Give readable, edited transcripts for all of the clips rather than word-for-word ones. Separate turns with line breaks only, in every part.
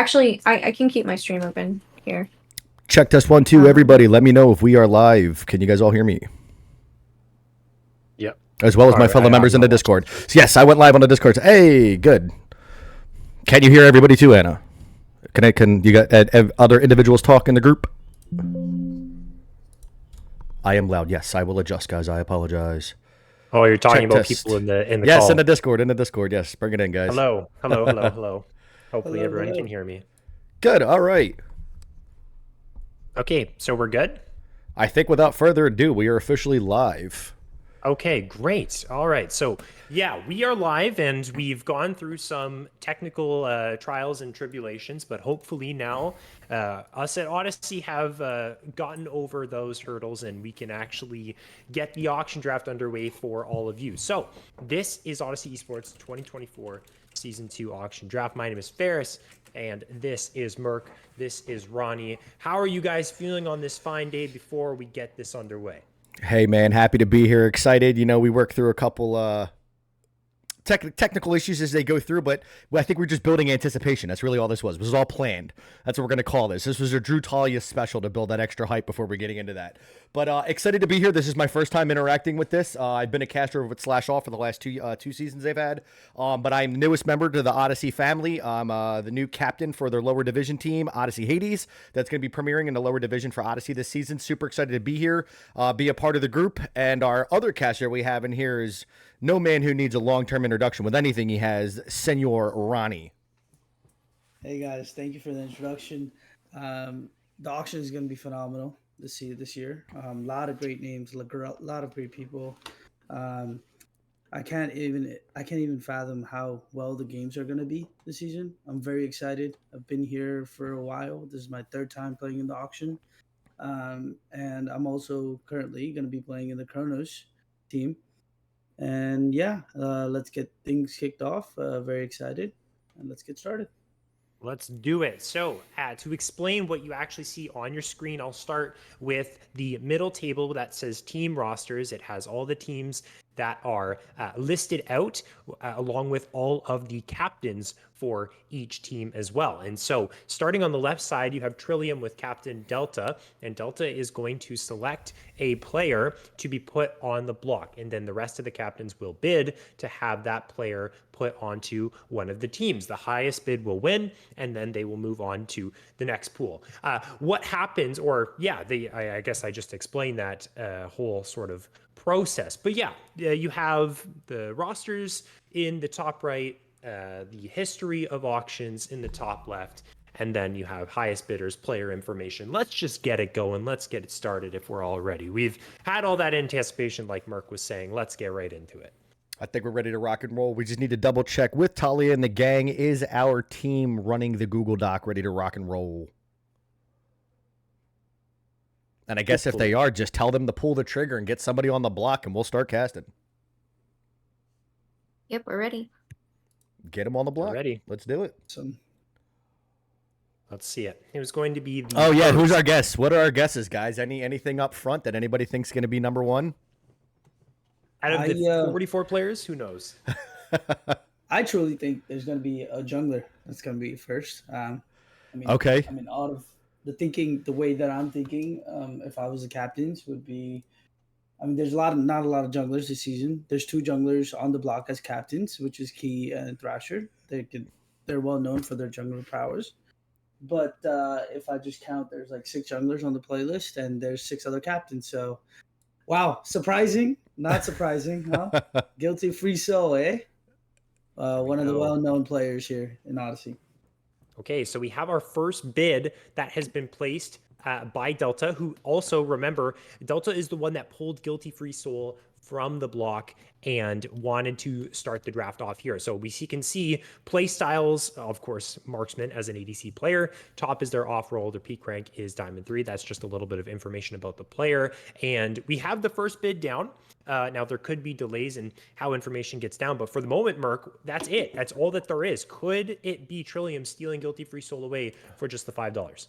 Actually, I can keep my stream open here.
Check test 1 2. Everybody, let me know if we are live. Can you guys all hear me?
Yep.
As well as my fellow members in the Discord. Yes, I went live on the Discord. Hey, good. Can you hear everybody too, Anna? Can you got other individuals talk in the group? I am loud. Yes, I will adjust, guys. I apologize.
Oh, you're talking
Check
about
test.
people in the
Yes,
call.
in the Discord. In the Discord. Yes, bring it in, guys.
Hello. Hopefully everyone can hear me.
Good. All right.
Okay, so we're good?
I think without further ado, we are officially live.
Okay, great. All right. So, yeah, we are live and we've gone through some technical trials and tribulations, but hopefully now us at Odyssey have gotten over those hurdles and we can actually get the auction draft underway for all of you. So, this is Odyssey Esports 2024 Season 2 auction draft. My name is Ferris and this is Merc. This is Ronnie. How are you guys feeling on this fine day before we get this underway?
Hey, man, happy to be here. Excited. You know, we worked through a couple technical issues as they go through, but I think we're just building anticipation. That's really all this was. This was all planned. That's what we're going to call this. This was a Drew Talia special to build that extra hype before we're getting into that. But excited to be here. This is my first time interacting with this. I've been a caster with Slash Off for the last two seasons they've had. But I'm the newest member to the Odyssey family. I'm the new captain for their lower division team, Odyssey Hades. That's going to be premiering in the lower division for Odyssey this season. Super excited to be here, be a part of the group. And our other caster we have in here is no man who needs a long-term introduction with anything he has, Senor Ronnie.
Hey guys, thank you for the introduction. The auction is going to be phenomenal this year. A lot of great names, a lot of great people. I can't even fathom how well the games are going to be this season. I'm very excited. I've been here for a while. This is my third time playing in the auction, and I'm also currently going to be playing in the Kronos team. And yeah, let's get things kicked off. Very excited, and let's get started.
Let's do it. So to explain what you actually see on your screen, I'll start with the middle table that says team rosters. It has all the teams that are listed out along with all of the captains for each team as well. And so starting on the left side, you have Trillium with Captain Delta, and Delta is going to select a player to be put on the block. And then the rest of the captains will bid to have that player put onto one of the teams. The highest bid will win, and then they will move on to the next pool. What happens, or yeah, I guess I just explained that whole sort of process. But yeah, you have the rosters in the top right, the history of auctions in the top left, and then you have highest bidders, player information. Let's just get it going. Let's get it started if we're all ready. We've had all that anticipation, like Merc was saying. Let's get right into it.
I think we're ready to rock and roll. We just need to double check with Talia and the gang. Is our team running the Google Doc ready to rock and roll? And I guess if they are, just tell them to pull the trigger and get somebody on the block, and we'll start casting.
Yep, we're ready.
Get them on the block.
We're ready.
Let's do it.
Let's see it. It was going to be the
Oh, yeah. Who's our guess? What are our guesses, guys? Anything up front that anybody thinks is going to be number one?
Out of the 44 players, who knows?
I truly think there's going to be a jungler that's going to be first.
Okay.
I mean, out of the way that I'm thinking, if I was the captains, would be, I mean, there's not a lot of junglers this season. There's 2 junglers on the block as captains, which is Key and Thrasher. They're well known for their jungler powers. But if I just count, there's like 6 junglers on the playlist, and there's 6 other captains. So, wow, surprising, not surprising, huh? Guilty Free Soul, eh? One of the well-known players here in Odyssey.
Okay, so we have our first bid that has been placed by Delta, who also, remember, Delta is the one that pulled Guilty Free Soul from the block and wanted to start the draft off here. So we can see play styles, of course, Marksman as an ADC player. Top is their off-roll. Their peak rank is Diamond 3. That's just a little bit of information about the player. And we have the first bid down. Now, there could be delays in how information gets down, but for the moment, Merc, that's it. That's all that there is. Could it be Trillium stealing Guilty Free Soul away for just the $5?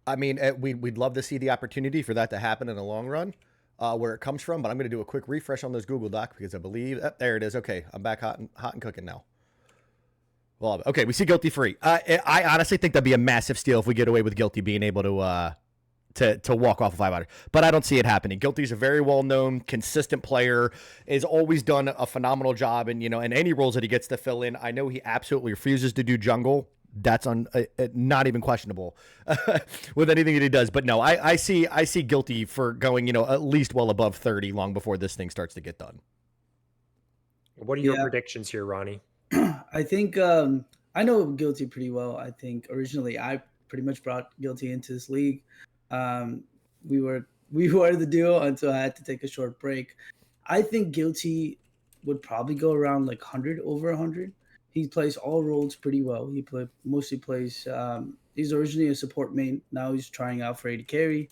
I mean, we'd love to see the opportunity for that to happen in the long run, where it comes from, but I'm going to do a quick refresh on this Google Doc because I believe, there it is. Okay, I'm back hot and cooking now. Well, okay, we see Guilty free. I honestly think that'd be a massive steal if we get away with Guilty being able to walk off of 500, but I don't see it happening. Guilty's a very well known, consistent player. Has always done a phenomenal job, and in any roles that he gets to fill in. I know he absolutely refuses to do jungle. That's not even questionable with anything that he does. But no, I see Guilty for going at least well above 30 long before this thing starts to get done.
What are your predictions here, Ronnie?
I think I know Guilty pretty well. I think originally I pretty much brought Guilty into this league. We were the duo until I had to take a short break. I think Guilty would probably go around like 100, over 100. He plays all roles pretty well. Mostly plays. He's originally a support main. Now he's trying out for AD carry.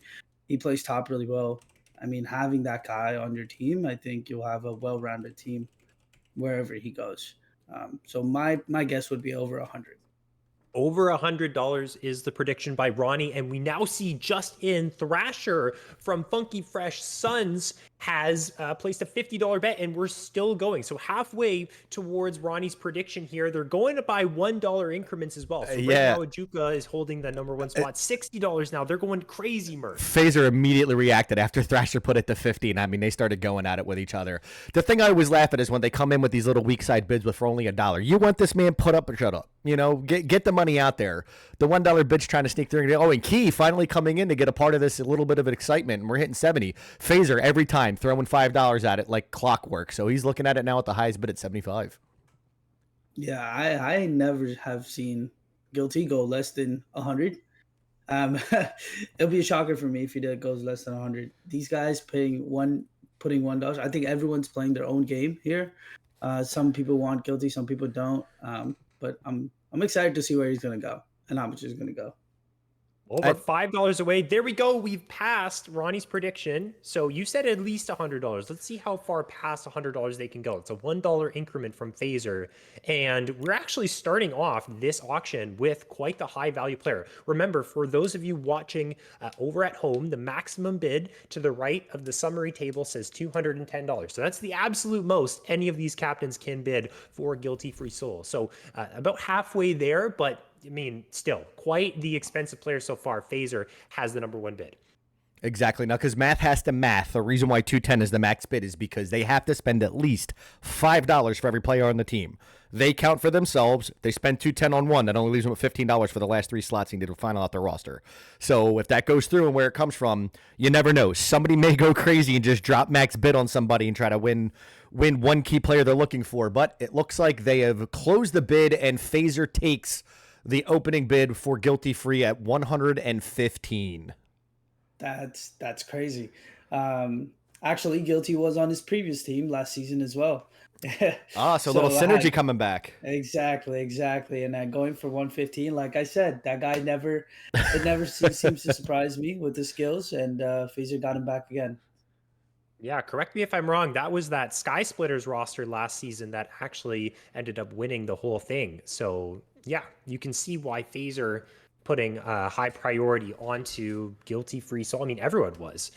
He plays top really well. I mean, having that guy on your team, I think you'll have a well-rounded team wherever he goes. So my guess would be over 100.
Over $100 is the prediction by Ronnie, and we now see just in Thrasher from Funky Fresh Suns has placed a $50 bet, and we're still going. So halfway towards Ronnie's prediction here. They're going to buy $1 increments as well. So right now, Ajuka is holding the number one spot. $60 now. They're going crazy, Mert.
Phaser immediately reacted after Thrasher put it to 50, and I mean, they started going at it with each other. The thing I always laugh at is when they come in with these little weak side bids for only $1. You want this man put up or shut up. Get the money out there. The $1 bid's trying to sneak through. And Key finally coming in to get a part of this, a little bit of excitement, and we're hitting 70. Phaser every time throwing $5 at it like clockwork. So he's looking at it now at the highest bid at 75.
Yeah, I never have seen Guilty go less than 100. It'll be a shocker for me if he goes less than 100. These guys putting $1. I think everyone's playing their own game here. Some people want Guilty, some people don't. But I'm excited to see where he's going to go and how much he's going to go.
Over $5 away. There we go. We've passed Ronnie's prediction. So you said at least $100. Let's see how far past $100 they can go. It's a $1 increment from Phaser. And we're actually starting off this auction with quite the high value player. Remember, for those of you watching over at home, the maximum bid to the right of the summary table says $210. So that's the absolute most any of these captains can bid for Guilty Free Soul. So about halfway there, but I mean, still quite the expensive player so far. Phaser has the number one bid.
Exactly. Now, because math has to math, the reason why 210 is the max bid is because they have to spend at least $5 for every player on the team. They count for themselves. They spend 210 on one. That only leaves them with $15 for the last 3 slots he needed to final out their roster. So if that goes through and where it comes from, you never know. Somebody may go crazy and just drop max bid on somebody and try to win one key player they're looking for. But it looks like they have closed the bid, and Phaser takes the opening bid for Guilty Free at 115.
That's crazy. Actually, Guilty was on his previous team last season as well.
So a little synergy coming back.
Exactly. And then going for 115, like I said, that guy never seems to surprise me with the skills, and Phaser got him back again.
Yeah, correct me if I'm wrong. That was that Sky Splitters roster last season that actually ended up winning the whole thing. So yeah, you can see why Phaser putting a high priority onto Guilty Free Soul. I mean, everyone was,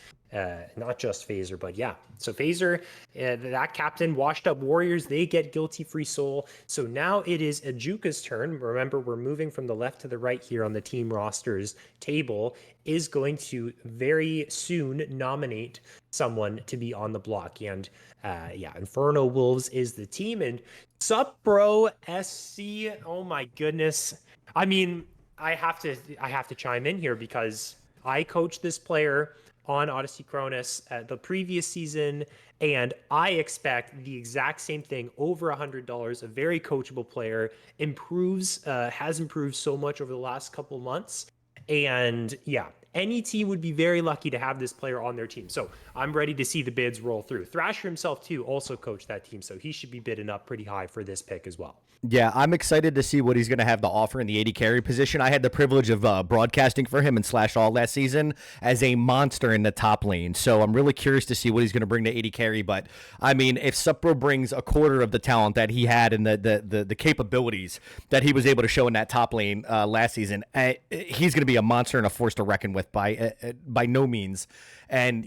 not just Phaser, but yeah. So Phaser, that captain, Washed Up Warriors, they get Guilty Free Soul. So now it is Ajuka's turn. Remember, we're moving from the left to the right here on the team rosters table. Is going to very soon nominate someone to be on the block. And Inferno Wolves is the team. And Sup Bro SC, oh my goodness. I mean, I have to chime in here because I coached this player on Odyssey Cronus the previous season, and I expect the exact same thing. Over $100, a very coachable player, has improved so much over the last couple months. And yeah, any team would be very lucky to have this player on their team. So I'm ready to see the bids roll through. Thrasher himself too also coached that team, so he should be bidding up pretty high for this pick as well.
Yeah, I'm excited to see what he's going to have to offer in the AD carry position. I had the privilege of broadcasting for him in Slash All last season as a monster in the top lane. So I'm really curious to see what he's going to bring to AD carry. But I mean, if Supro brings a quarter of the talent that he had and the capabilities that he was able to show in that top lane last season, he's going to be a monster and a force to reckon with by no means. And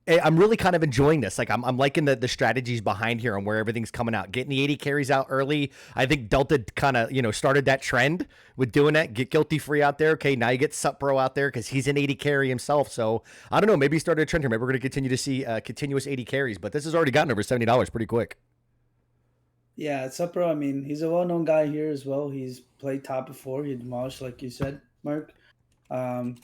I'm really kind of enjoying this. Like I'm liking the strategies behind here and where everything's coming out. Getting the 80 carries out early. I think Delta kind of, started that trend with doing that. Get Guilty Free out there. Okay, now you get Supro out there because he's an 80 carry himself. So I don't know. Maybe he started a trend here. Maybe we're going to continue to see continuous 80 carries. But this has already gotten over $70 pretty quick.
Yeah, Supro, I mean, he's a well-known guy here as well. He's played top before. He demolished, like you said, Mark. Um,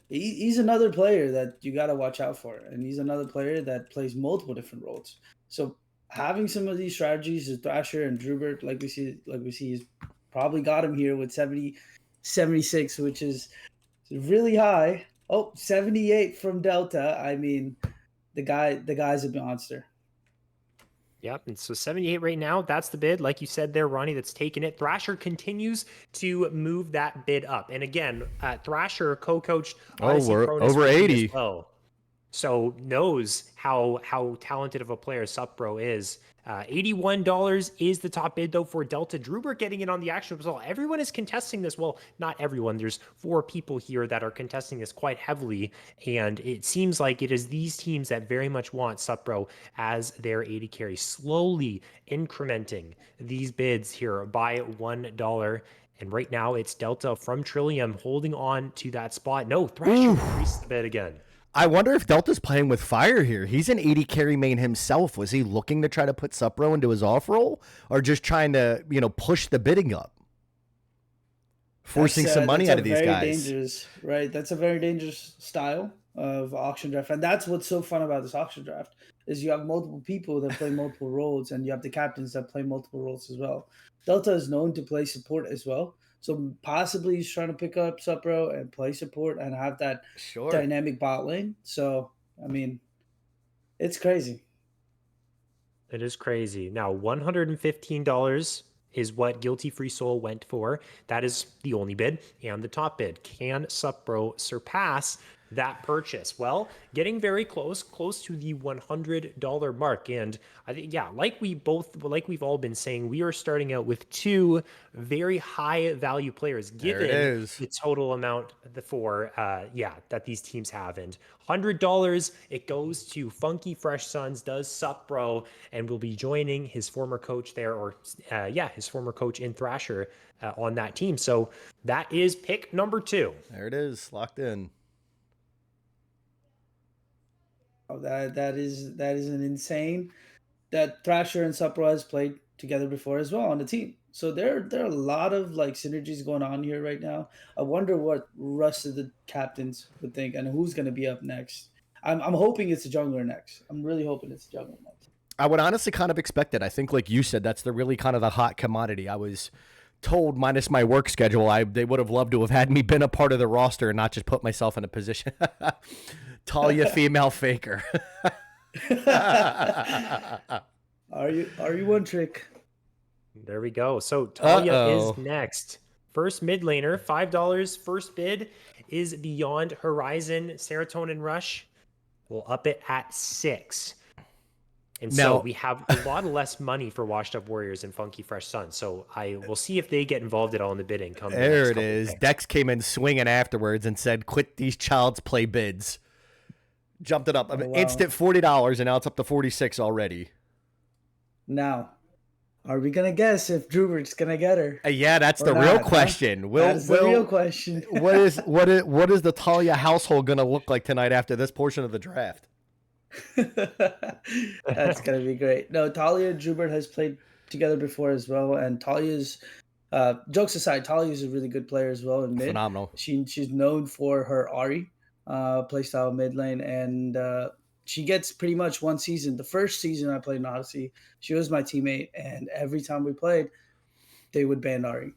he's another player that you got to watch out for, and he's another player that plays multiple different roles. So having some of these strategies, is Thrasher and Drubert, like we see, he's probably got him here with 70, 76, which is really high. Oh, 78 from Delta. I mean, the guy's a monster.
Yep, and so 78 right now, that's the bid. Like you said there, Ronnie, that's taking it. Thrasher continues to move that bid up. And again, Thrasher co-coached Odyssey
we're
Cronus
over
with me
80.
as well. So knows how talented of a player Supro is. $81 is the top bid, though, for Delta. Drubert getting in on the action as well. Everyone is contesting this. Well, not everyone. There's 4 people here that are contesting this quite heavily, and it seems like it is these teams that very much want Supro as their 80 carry, slowly incrementing these bids here by $1. And right now, it's Delta from Trillium holding on to that spot. No, Thrasher increased the bid again.
I wonder if Delta's playing with fire here. He's an 80 carry main himself. Was he looking to try to put Supro into his off roll, or just trying to, push the bidding up? Forcing some money out of these guys.
Dangerous, right? That's a very dangerous style of auction draft. And that's what's so fun about this auction draft is you have multiple people that play multiple roles, and you have the captains that play multiple roles as well. Delta is known to play support as well. So possibly he's trying to pick up Supro and play support and have that dynamic bot lane. So, I mean, it's crazy.
It is crazy. Now, $115 is what Guilty Free Soul went for. That is the only bid and the top bid. Can Supro surpass that purchase? Well, getting very close to the $100 mark. And I think, like we've all been saying, we are starting out with 2 very high value players given the total amount that these teams have. And $100, it goes to Funky Fresh Suns, does Supro, and will be joining his former coach there, his former coach in Thrasher on that team. So that is pick number 2.
There it is, locked in.
Oh, that is an insane. That Thrasher and Supro has played together before as well on the team. So there are a lot of synergies going on here right now. I wonder what rest of the captains would think and who's going to be up next. I'm hoping it's a jungler next. I'm really hoping it's a jungler next.
I would honestly kind of expect it. I think, like you said, that's the really kind of the hot commodity. I was told, minus my work schedule, they would have loved to have had me been a part of the roster and not just put myself in a position. Talia female faker.
Are you one trick?
There we go. So Talia is next. First mid laner, $5. First bid is Beyond Horizon Serotonin Rush. We'll up it at $6. And so we have a lot less money for Washed Up Warriors and Funky Fresh Sun. So I will see if they get involved at all in the bidding.
There it is. Dex came in swinging afterwards and said, "Quit these child's play bids." Jumped it up. Instant $40, and now it's up to $46 already.
Now, are we gonna guess if Drubert's gonna get her?
Yeah, that's the real question.
That's the real question.
what is the Talia household gonna look like tonight after this portion of the draft?
That's gonna be great. No, Talia and Drubert has played together before as well, and Talia's jokes aside, Talia's a really good player as well in mid.
Phenomenal.
She's known for her Ari playstyle mid lane, and she gets pretty much one season. The first season I played in Odyssey, she was my teammate, and every time we played, they would ban Ari.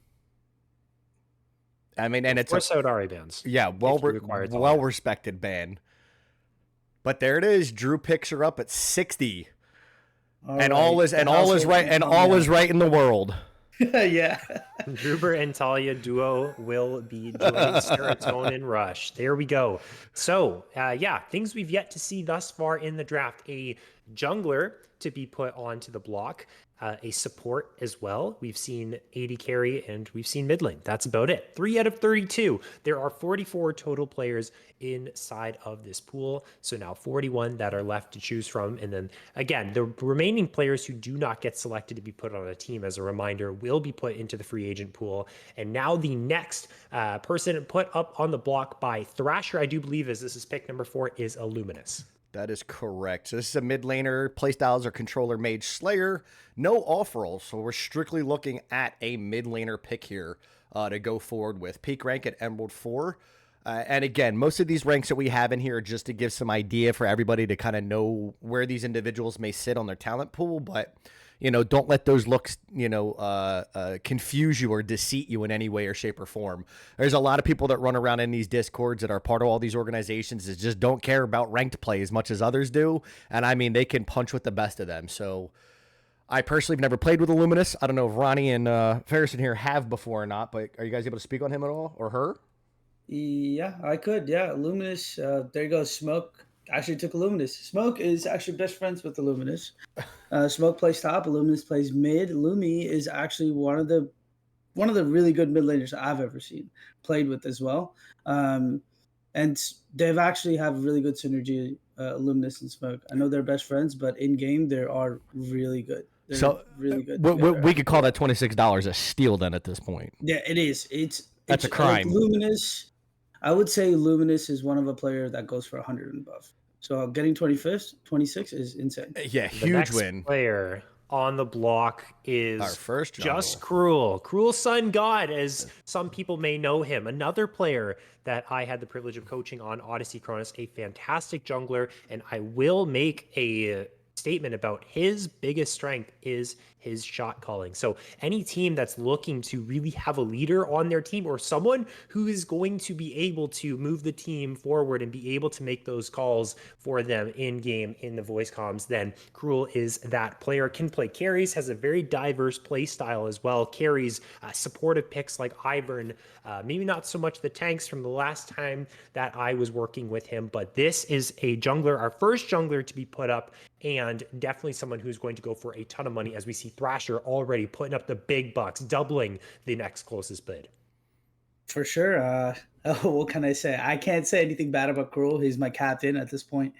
I mean, and it's
out Ari bans.
Yeah, well respected ban. But there it is. Drew picks her up at 60. All is right in the world.
Yeah.
Drubert and Talia duo will be joining Serotonin Rush. There we go. So, things we've yet to see thus far in the draft. A jungler to be put onto the block. a support as well. We've seen AD carry and we've seen mid lane. That's about it. 3 out of 32. There are 44 total players inside of this pool. So now 41 that are left to choose from. And then again, the remaining players who do not get selected to be put on a team, as a reminder, will be put into the free agent pool. And now the next person put up on the block by Thrasher, I do believe, as this is pick number 4, is Illuminous.
That is correct. So this is a mid laner. Playstyles are controller, mage, slayer. No off rolls. So we're strictly looking at a mid laner pick here to go forward with. Peak rank at Emerald 4. And again, most of these ranks that we have in here are just to give some idea for everybody to kind of know where these individuals may sit on their talent pool. But, you know, don't let those looks, you know, confuse you or deceit you in any way or shape or form. There's a lot of people that run around in these discords that are part of all these organizations that just don't care about ranked play as much as others do. And I mean, they can punch with the best of them. So I personally have never played with Illuminous. I don't know if Ronnie and Ferris in here have before or not, but are you guys able to speak on him at all or her?
Yeah, I could. Yeah, Luminous. There you go. Smoke actually took Luminous. Smoke is actually best friends with Luminous. Smoke plays top. Luminous plays mid. Lumi is actually one of the really good mid laners I've ever seen played with as well. And they've actually have really good synergy. Luminous and Smoke. I know they're best friends, but in game they are really good. They're
So
really good.
we could call that $26 a steal then at this point.
Yeah, it is.
That's a crime.
Luminous. I would say Luminous is one of a player that goes for 100 and above. So getting 25th, 26 is insane.
Yeah,
The
huge
next
win.
player on the block is
Our first
Just
jungle.
Cruel Sun God, as some people may know him. Another player that I had the privilege of coaching on Odyssey Cronus, a fantastic jungler, and I will make a statement about his biggest strength is his shot calling. So any team that's looking to really have a leader on their team or someone who is going to be able to move the team forward and be able to make those calls for them in game in the voice comms, then Cruel is that player. Can play carries, has a very diverse play style as well. Carries supportive picks like Ivern, maybe not so much the tanks from the last time that I was working with him, but this is a jungler, our first jungler to be put up, and definitely someone who's going to go for a ton of money, as we see Thrasher already putting up the big bucks, doubling the next closest bid.
For sure. What can I say? I can't say anything bad about Cruel. He's my captain at this point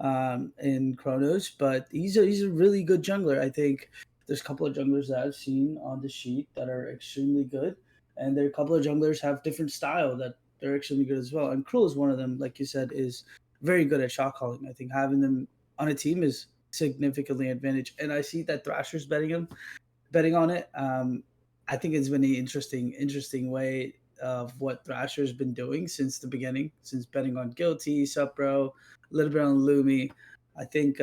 in Chronos, but he's a really good jungler. I think there's a couple of junglers that I've seen on the sheet that are extremely good, and there are a couple of junglers have different style that they're extremely good as well. And Cruel is one of them, like you said, is very good at shot calling. I think having them on a team is significantly advantage. And I see that Thrasher's betting on it. I think it's been an interesting way of what Thrasher's been doing since the beginning, since betting on Guilty, Supro, a little bit on Lumi. I think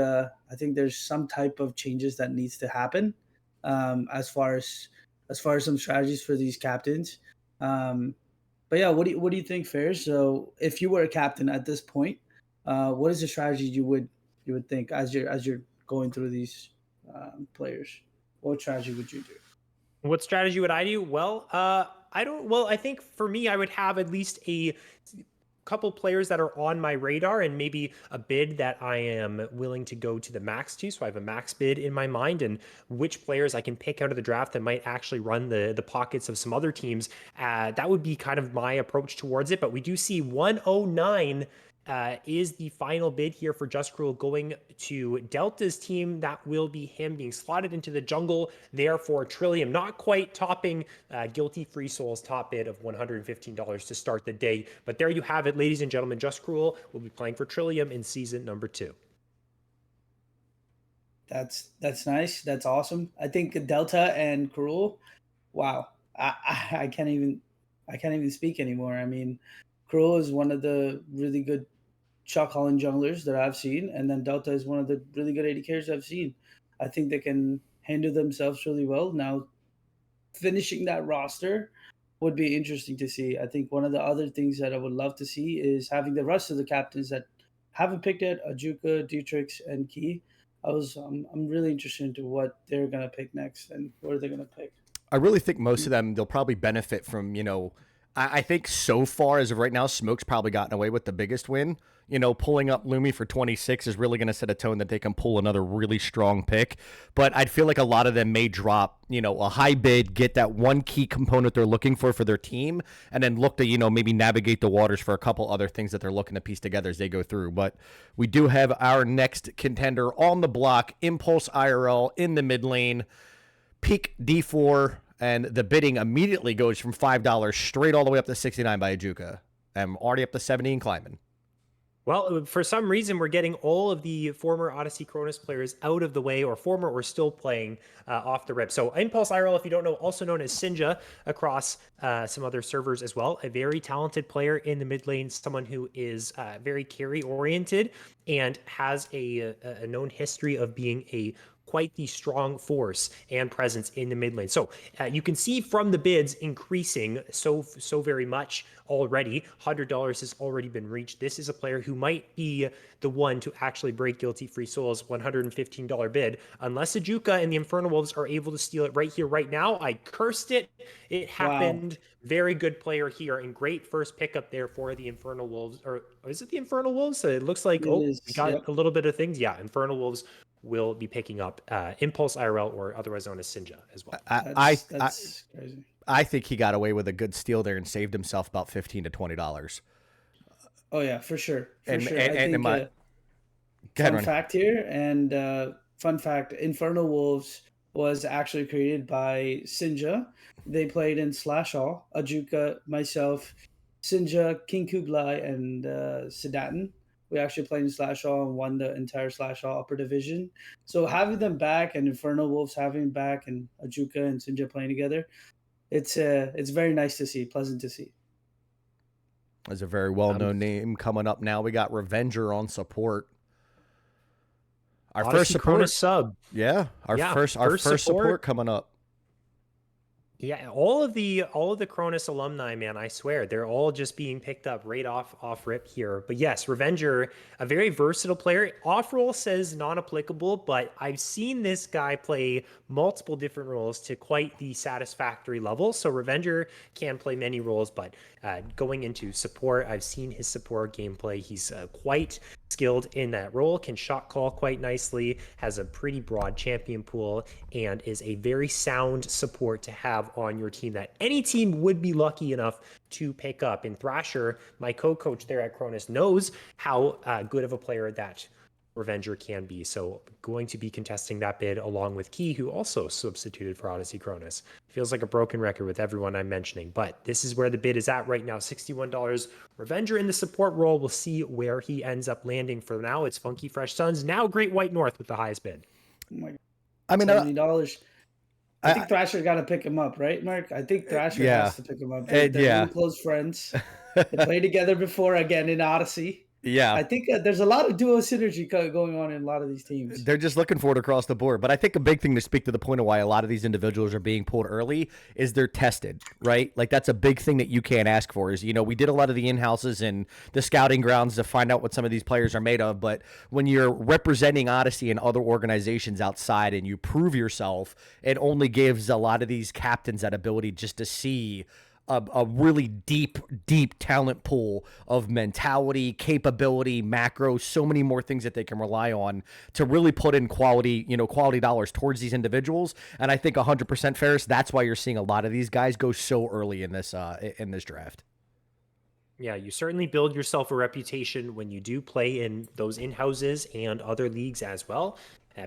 there's some type of changes that needs to happen as far as some strategies for these captains. But yeah, what do you think, Fair? So if you were a captain at this point, what is the strategy you would think as you're going through these players? What strategy would you do?
What strategy would I do? Well, I think for me, I would have at least a couple players that are on my radar and maybe a bid that I am willing to go to the max to. So I have a max bid in my mind, and which players I can pick out of the draft that might actually run the pockets of some other teams. That would be kind of my approach towards it. But we do see 109 is the final bid here for Just Cruel going to Delta's team. That will be him being slotted into the jungle there for Trillium, not quite topping Guilty Free Soul's top bid of $115 to start the day. But there you have it, ladies and gentlemen. Just Cruel will be playing for Trillium in season number 2.
That's nice. That's awesome. I think Delta and Cruel, wow. I can't even speak anymore. I mean, Cruel is one of the really good shot calling junglers that I've seen, and then Delta is one of the really good AD carries I've seen. I think they can handle themselves really well. Now, finishing that roster would be interesting to see. I think one of the other things that I would love to see is having the rest of the captains that haven't picked yet, Ajuka, Dietrich, and Key. I'm really interested into what they're gonna pick next and what are they gonna pick.
I really think most of them, they'll probably benefit from, you know, I think so far as of right now, Smoke's probably gotten away with the biggest win. You know, pulling up Lumi for 26 is really going to set a tone that they can pull another really strong pick. But I'd feel like a lot of them may drop, you know, a high bid, get that one key component they're looking for their team, and then look to, you know, maybe navigate the waters for a couple other things that they're looking to piece together as they go through. But we do have our next contender on the block, Impulse IRL in the mid lane, peak D4. And the bidding immediately goes from $5 straight all the way up to 69 by Ajuka. I'm already up to 70 and climbing.
Well, for some reason, we're getting all of the former Odyssey Cronus players out of the way, or former or still playing off the rip. So Impulse IRL, if you don't know, also known as Sinja across some other servers as well. A very talented player in the mid lane, someone who is very carry oriented and has a known history of being quite the strong force and presence in the mid lane. So you can see from the bids increasing so very much already. $100 has already been reached. This is a player who might be the one to actually break Guilty Free Soul's $115 bid, unless Ajuka and the Infernal Wolves are able to steal it right here, right now. I cursed it. It happened. Wow. Very good player here and great first pickup there for the Infernal Wolves. Or is it the Infernal Wolves? It looks like, we got a little bit of things. Yeah, Infernal Wolves will be picking up Impulse IRL, or otherwise known as Sinja, as well.
That's crazy.
I think he got away with a good steal there and saved himself about $15 to $20.
Oh yeah, for sure.
I think
fun fact here, and fun fact: Infernal Wolves was actually created by Sinja. They played in Slash All, Ajuka, myself, Sinja, King Kublai, and Sedatin. We actually played in Slash All and won the entire Slash All upper division. So having them back, and Infernal Wolves having back, and Ajuka and Sinja playing together, it's very nice to see, pleasant to see.
There's a very well-known name coming up now. We got Revenger on support. Our
Odyssey
first support
sub.
Yeah, our first support coming up.
Yeah, all of the Cronus alumni, man, I swear, they're all just being picked up right off rip here. But yes, Revenger, a very versatile player. Off-roll says non-applicable, but I've seen this guy play multiple different roles to quite the satisfactory level. So Revenger can play many roles, but going into support, I've seen his support gameplay. He's quite skilled in that role, can shot call quite nicely, has a pretty broad champion pool, and is a very sound support to have on your team that any team would be lucky enough to pick up. And Thrasher, my co-coach there at Cronus, knows how good of a player that Revenger can be. So going to be contesting that bid along with Key, who also substituted for Odyssey Cronus. Feels like a broken record with everyone I'm mentioning, but this is where the bid is at right now, $61. Revenger in the support role. We'll see where he ends up landing. For now, it's Funky Fresh Suns, now Great White North with the highest bid.
Oh my God.
I mean,
$70. I think Thrasher got to pick him up, right, Mark? I think Thrasher has to pick him up. They're really close friends. They played together before, again, in Odyssey.
Yeah,
I think there's a lot of duo synergy going on in a lot of these teams.
They're just looking for it across the board. But I think a big thing to speak to the point of why a lot of these individuals are being pulled early is they're tested, right? Like that's a big thing that you can't ask for is, you know, we did a lot of the in-houses and the scouting grounds to find out what some of these players are made of. But when you're representing Odyssey and other organizations outside and you prove yourself, it only gives a lot of these captains that ability just to see a really deep talent pool of mentality, capability, macro, so many more things that they can rely on to really put in quality dollars towards these individuals. And I think 100% Ferris, that's why you're seeing a lot of these guys go so early in this draft.
Yeah, you certainly build yourself a reputation when you do play in those in-houses and other leagues as well.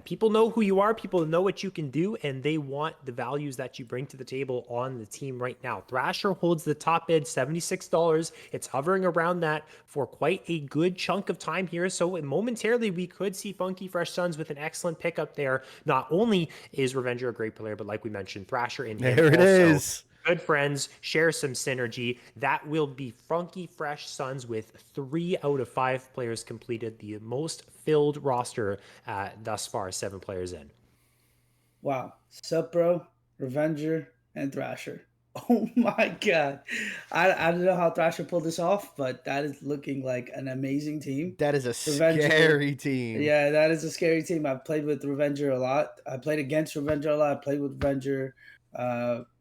People know who you are, people know what you can do, and they want the values that you bring to the table on the team right now. Thrasher holds the top bid, $76. It's hovering around that for quite a good chunk of time here. So momentarily, we could see Funky Fresh Suns with an excellent pickup there. Not only is Revenger a great player, but like we mentioned, Thrasher and him
there it is.
Good friends, share some synergy. That will be Funky Fresh Suns with 3 out of 5 players completed, the most filled roster thus far, 7 players in.
Wow. Sup, bro, Revenger, and Thrasher. Oh my God. I don't know how Thrasher pulled this off, but that is looking like an amazing team.
That is a scary team.
Yeah, that is a scary team. I've played with Revenger a lot. I played against Revenger a lot. I played with Revenger.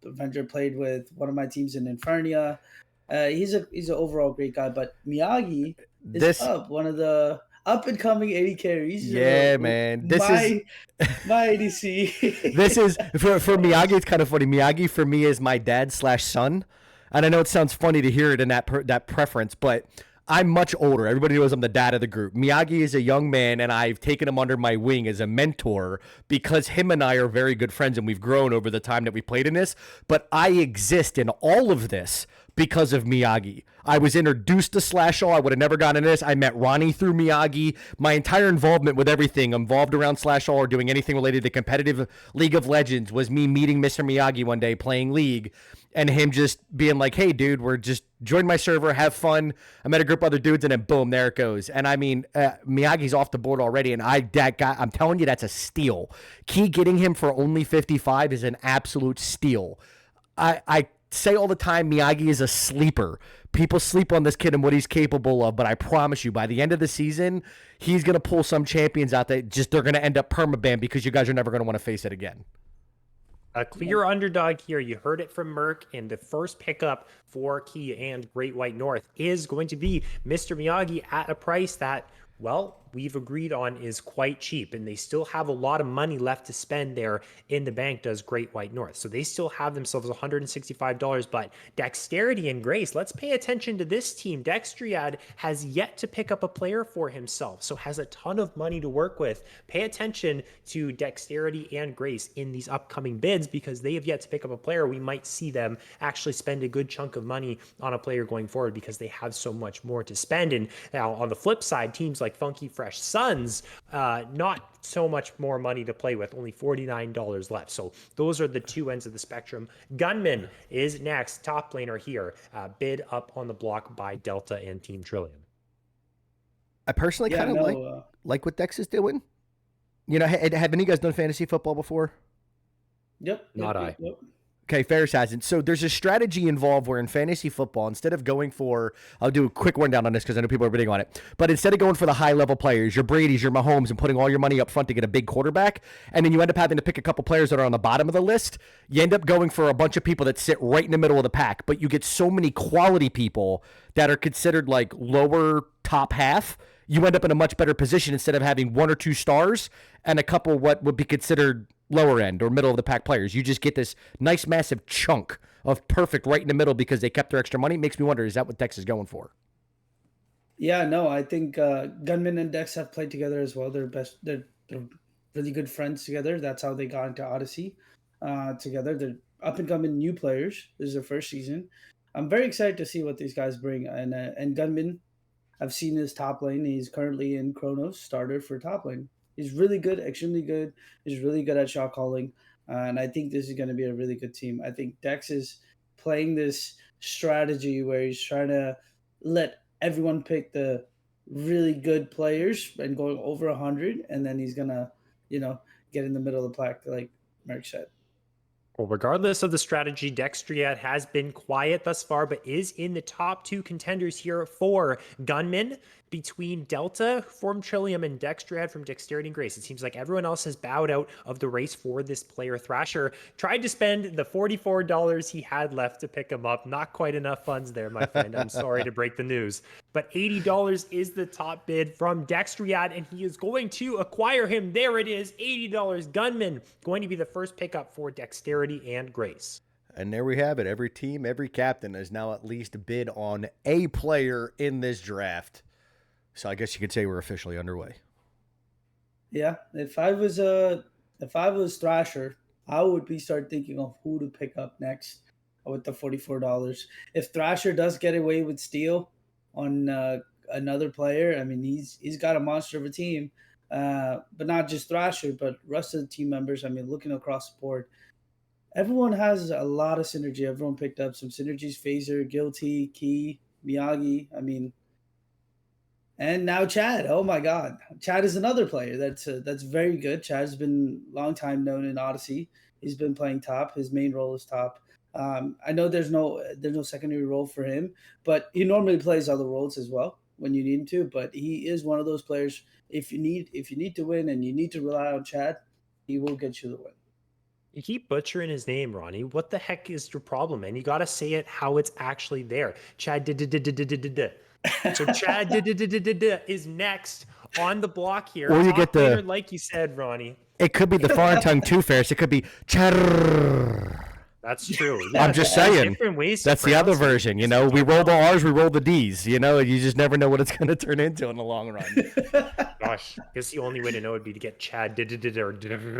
Revenger played with one of my teams in Infernia. He's an overall great guy, but Miyagi is
This,
up, one of the up and coming 80 carries.
yeah, man. This is
My ADC.
this is for Miyagi. It's kind of funny. Miyagi for me is my dad slash son, and I know it sounds funny to hear it in that preference, but I'm much older. Everybody knows I'm the dad of the group. Miyagi is a young man, and I've taken him under my wing as a mentor because him and I are very good friends, and we've grown over the time that we played in this. But I exist in all of this because of Miyagi. I was introduced to Slash All. I would have never gotten into this. I met Ronnie through Miyagi. My entire involvement with everything involved around Slash All or doing anything related to competitive League of Legends was me meeting Mr. Miyagi one day playing League and him just being like, hey, dude, we're just join my server, have fun. I met a group of other dudes, and then boom, there it goes. And I mean, Miyagi's off the board already, and that guy, I'm telling you, that's a steal. Key getting him for only 55 is an absolute steal. I say all the time, Miyagi is a sleeper. People sleep on this kid and what he's capable of, but I promise you, by the end of the season, he's going to pull some champions out that just they're going to end up permaban because you guys are never going to want to face it again.
A clear underdog here. You heard it from Merc, and the first pickup for Key and Great White North is going to be Mr. Miyagi at a price that, well, we've agreed on is quite cheap, and they still have a lot of money left to spend there in the bank, does Great White North. So they still have themselves $165, but Dexterity and Grace, let's pay attention to this team. Dextriad has yet to pick up a player for himself, so has a ton of money to work with. Pay attention to Dexterity and Grace in these upcoming bids because they have yet to pick up a player. We might see them actually spend a good chunk of money on a player going forward because they have so much more to spend. And now on the flip side, teams like Funky Fresh Suns, not so much more money to play with, only $49 left. So those are the two ends of the spectrum. Gunman is next, top laner here, bid up on the block by Delta and Team Trillium.
I personally kind of like what Dex is doing. You know, have any of you guys done fantasy football before?
Yep.
Not I.
Okay, Ferris hasn't. So there's a strategy involved where in fantasy football, instead of going for, I'll do a quick rundown on this because I know people are bidding on it, but instead of going for the high-level players, your Brady's, your Mahomes, and putting all your money up front to get a big quarterback, and then you end up having to pick a couple players that are on the bottom of the list, you end up going for a bunch of people that sit right in the middle of the pack, but you get so many quality people that are considered like lower top half, you end up in a much better position instead of having one or two stars and a couple what would be considered lower end or middle of the pack players. You just get this nice massive chunk of perfect right in the middle because they kept their extra money. It makes me wonder, is that what Dex is going for?
Yeah, no, I think Gunman and Dex have played together as well. They're really good friends together. That's how they got into Odyssey together. They're up and coming new players. This is their first season. I'm very excited to see what these guys bring. And Gunman, I've seen his top lane. He's currently in Chronos, starter for top lane. He's really good, extremely good. He's really good at shot calling. And I think this is going to be a really good team. I think Dex is playing this strategy where he's trying to let everyone pick the really good players and going over 100. And then he's going to, get in the middle of the pack, like Merc said.
Well, regardless of the strategy, Dextriad has been quiet thus far, but is in the top two contenders here for Gunman between Delta from Trillium and Dextriad from Dexterity and Grace. It seems like everyone else has bowed out of the race for this player. Thrasher tried to spend the $44 he had left to pick him up. Not quite enough funds there, my friend. I'm sorry to break the news. But $80 is the top bid from Dextriad, and he is going to acquire him. There it is, $80. Gunman going to be the first pickup for Dexterity and Grace.
And there we have it. Every team, every captain has now at least bid on a player in this draft. So I guess you could say we're officially underway.
Yeah, if I was Thrasher, I would start thinking of who to pick up next with the $44. If Thrasher does get away with steal on another player, I mean he's got a monster of a team, but not just Thrasher, but rest of the team members. I mean, looking across the board, everyone has a lot of synergy. Everyone picked up some synergies. Phaser, Guilty, Key, Miyagi. I mean. And now Chad. Oh my God, Chad is another player that's very good. Chad's been a long time known in Odyssey. He's been playing top. His main role is top. I know there's no secondary role for him, but he normally plays other roles as well when you need him to. But he is one of those players. If you need to win and you need to rely on Chad, he will get you the win.
You keep butchering his name, Ronnie. What the heck is your problem, man? You got to say it how it's actually there. Chad did. So Chad did is next on the block here.
Or you
Top
get the-
laner, like you said, Ronnie.
It could be the foreign tongue too, Ferris. It could be chatter.
That's true.
I'm just
there's
saying.
different ways to
That's the other
pronounce it.
version. You know, we roll the R's, we roll the D's. You know, you just never know what it's going to turn into in the long run.
Gosh, I guess the only way to know would be to get Chad or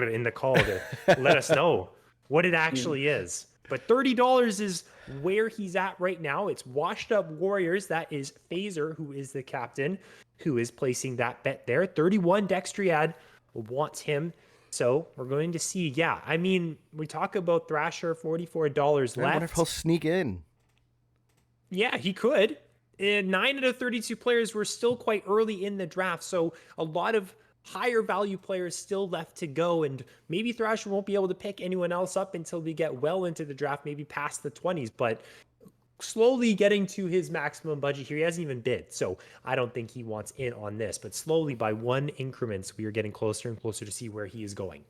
in the call to let us know what it actually is. But $30 is where he's at right now. It's Washed Up Warriors. That is Phaser, who is the captain, who is placing that bet there. 31 Dextriad wants him. So we're going to see. Yeah, I mean, we talk about Thrasher, $44
I wonder if
left.
he'll sneak in.
Yeah, he could. 9 out of 32 players were still quite early in the draft, so a lot of higher value players still left to go, and maybe Thrasher won't be able to pick anyone else up until we get well into the draft, maybe past the 20s, but slowly getting to his maximum budget here. He hasn't even bid, so I don't think he wants in on this, but slowly by one increments, we are getting closer and closer to see where he is going.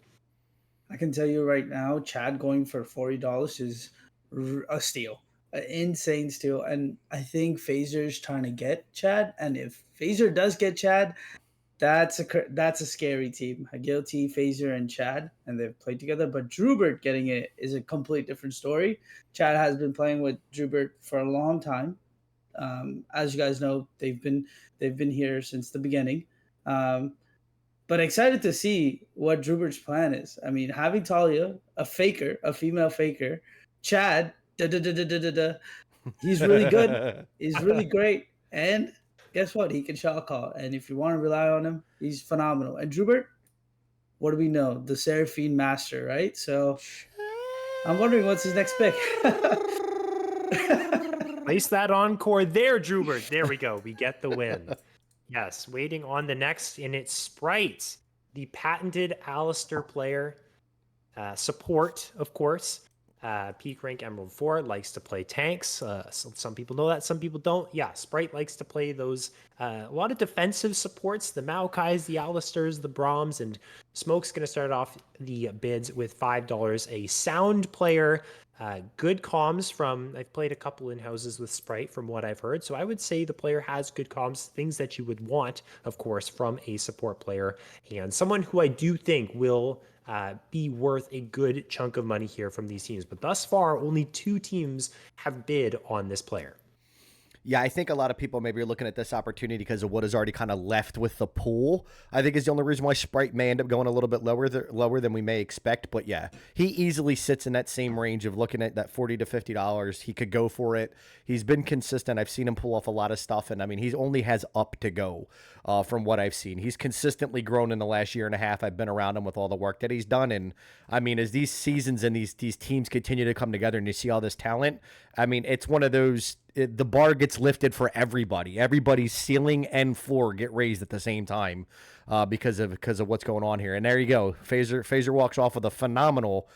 I can tell you right now, Chad going for $40 is a steal, an insane steal. And I think Phaser's trying to get Chad. And if Phaser does get Chad, that's a scary team. Guilty, Phaser, and Chad, and they've played together. But Drubert getting it is a complete different story. Chad has been playing with Drubert for a long time. As you guys know, they've been here since the beginning. But excited to see what Drubert's plan is. I mean, having Talia, a female faker, Chad, he's really good. He's really great. And guess what? He can shot call. And if you want to rely on him, he's phenomenal. And Drubert, what do we know? The Seraphine Master, right? So I'm wondering what's his next pick.
Place that encore there, Drubert. There we go. We get the win. Yes, waiting on the next, and it's Sprite, the patented Alistair player. Support, of course. Peak rank Emerald 4, likes to play tanks. So some people know that, some people don't. Yeah, Sprite likes to play those, a lot of defensive supports, the Maokais, the Alistairs, the Brahms, and Smoke's going to start off the bids with $5. A sound player, good comms from, I've played a couple in houses with Sprite from what I've heard, so I would say the player has good comms, things that you would want, of course, from a support player, and someone who I do think will be worth a good chunk of money here from these teams. But thus far, only 2 teams have bid on this player.
Yeah, I think a lot of people maybe are looking at this opportunity because of what is already kind of left with the pool. I think is the only reason why Sprite may end up going a little bit lower than we may expect. But yeah, he easily sits in that same range of looking at that $40 to $50. He could go for it. He's been consistent. I've seen him pull off a lot of stuff, and I mean, he only has up to go from what I've seen. He's consistently grown in the last year and a half. I've been around him with all the work that he's done, and I mean, as these seasons and these teams continue to come together, and you see all this talent, I mean, it's one of those. The bar gets lifted for everybody. Everybody's ceiling and floor get raised at the same time because of what's going on here. And there you go. Phaser walks off with a phenomenal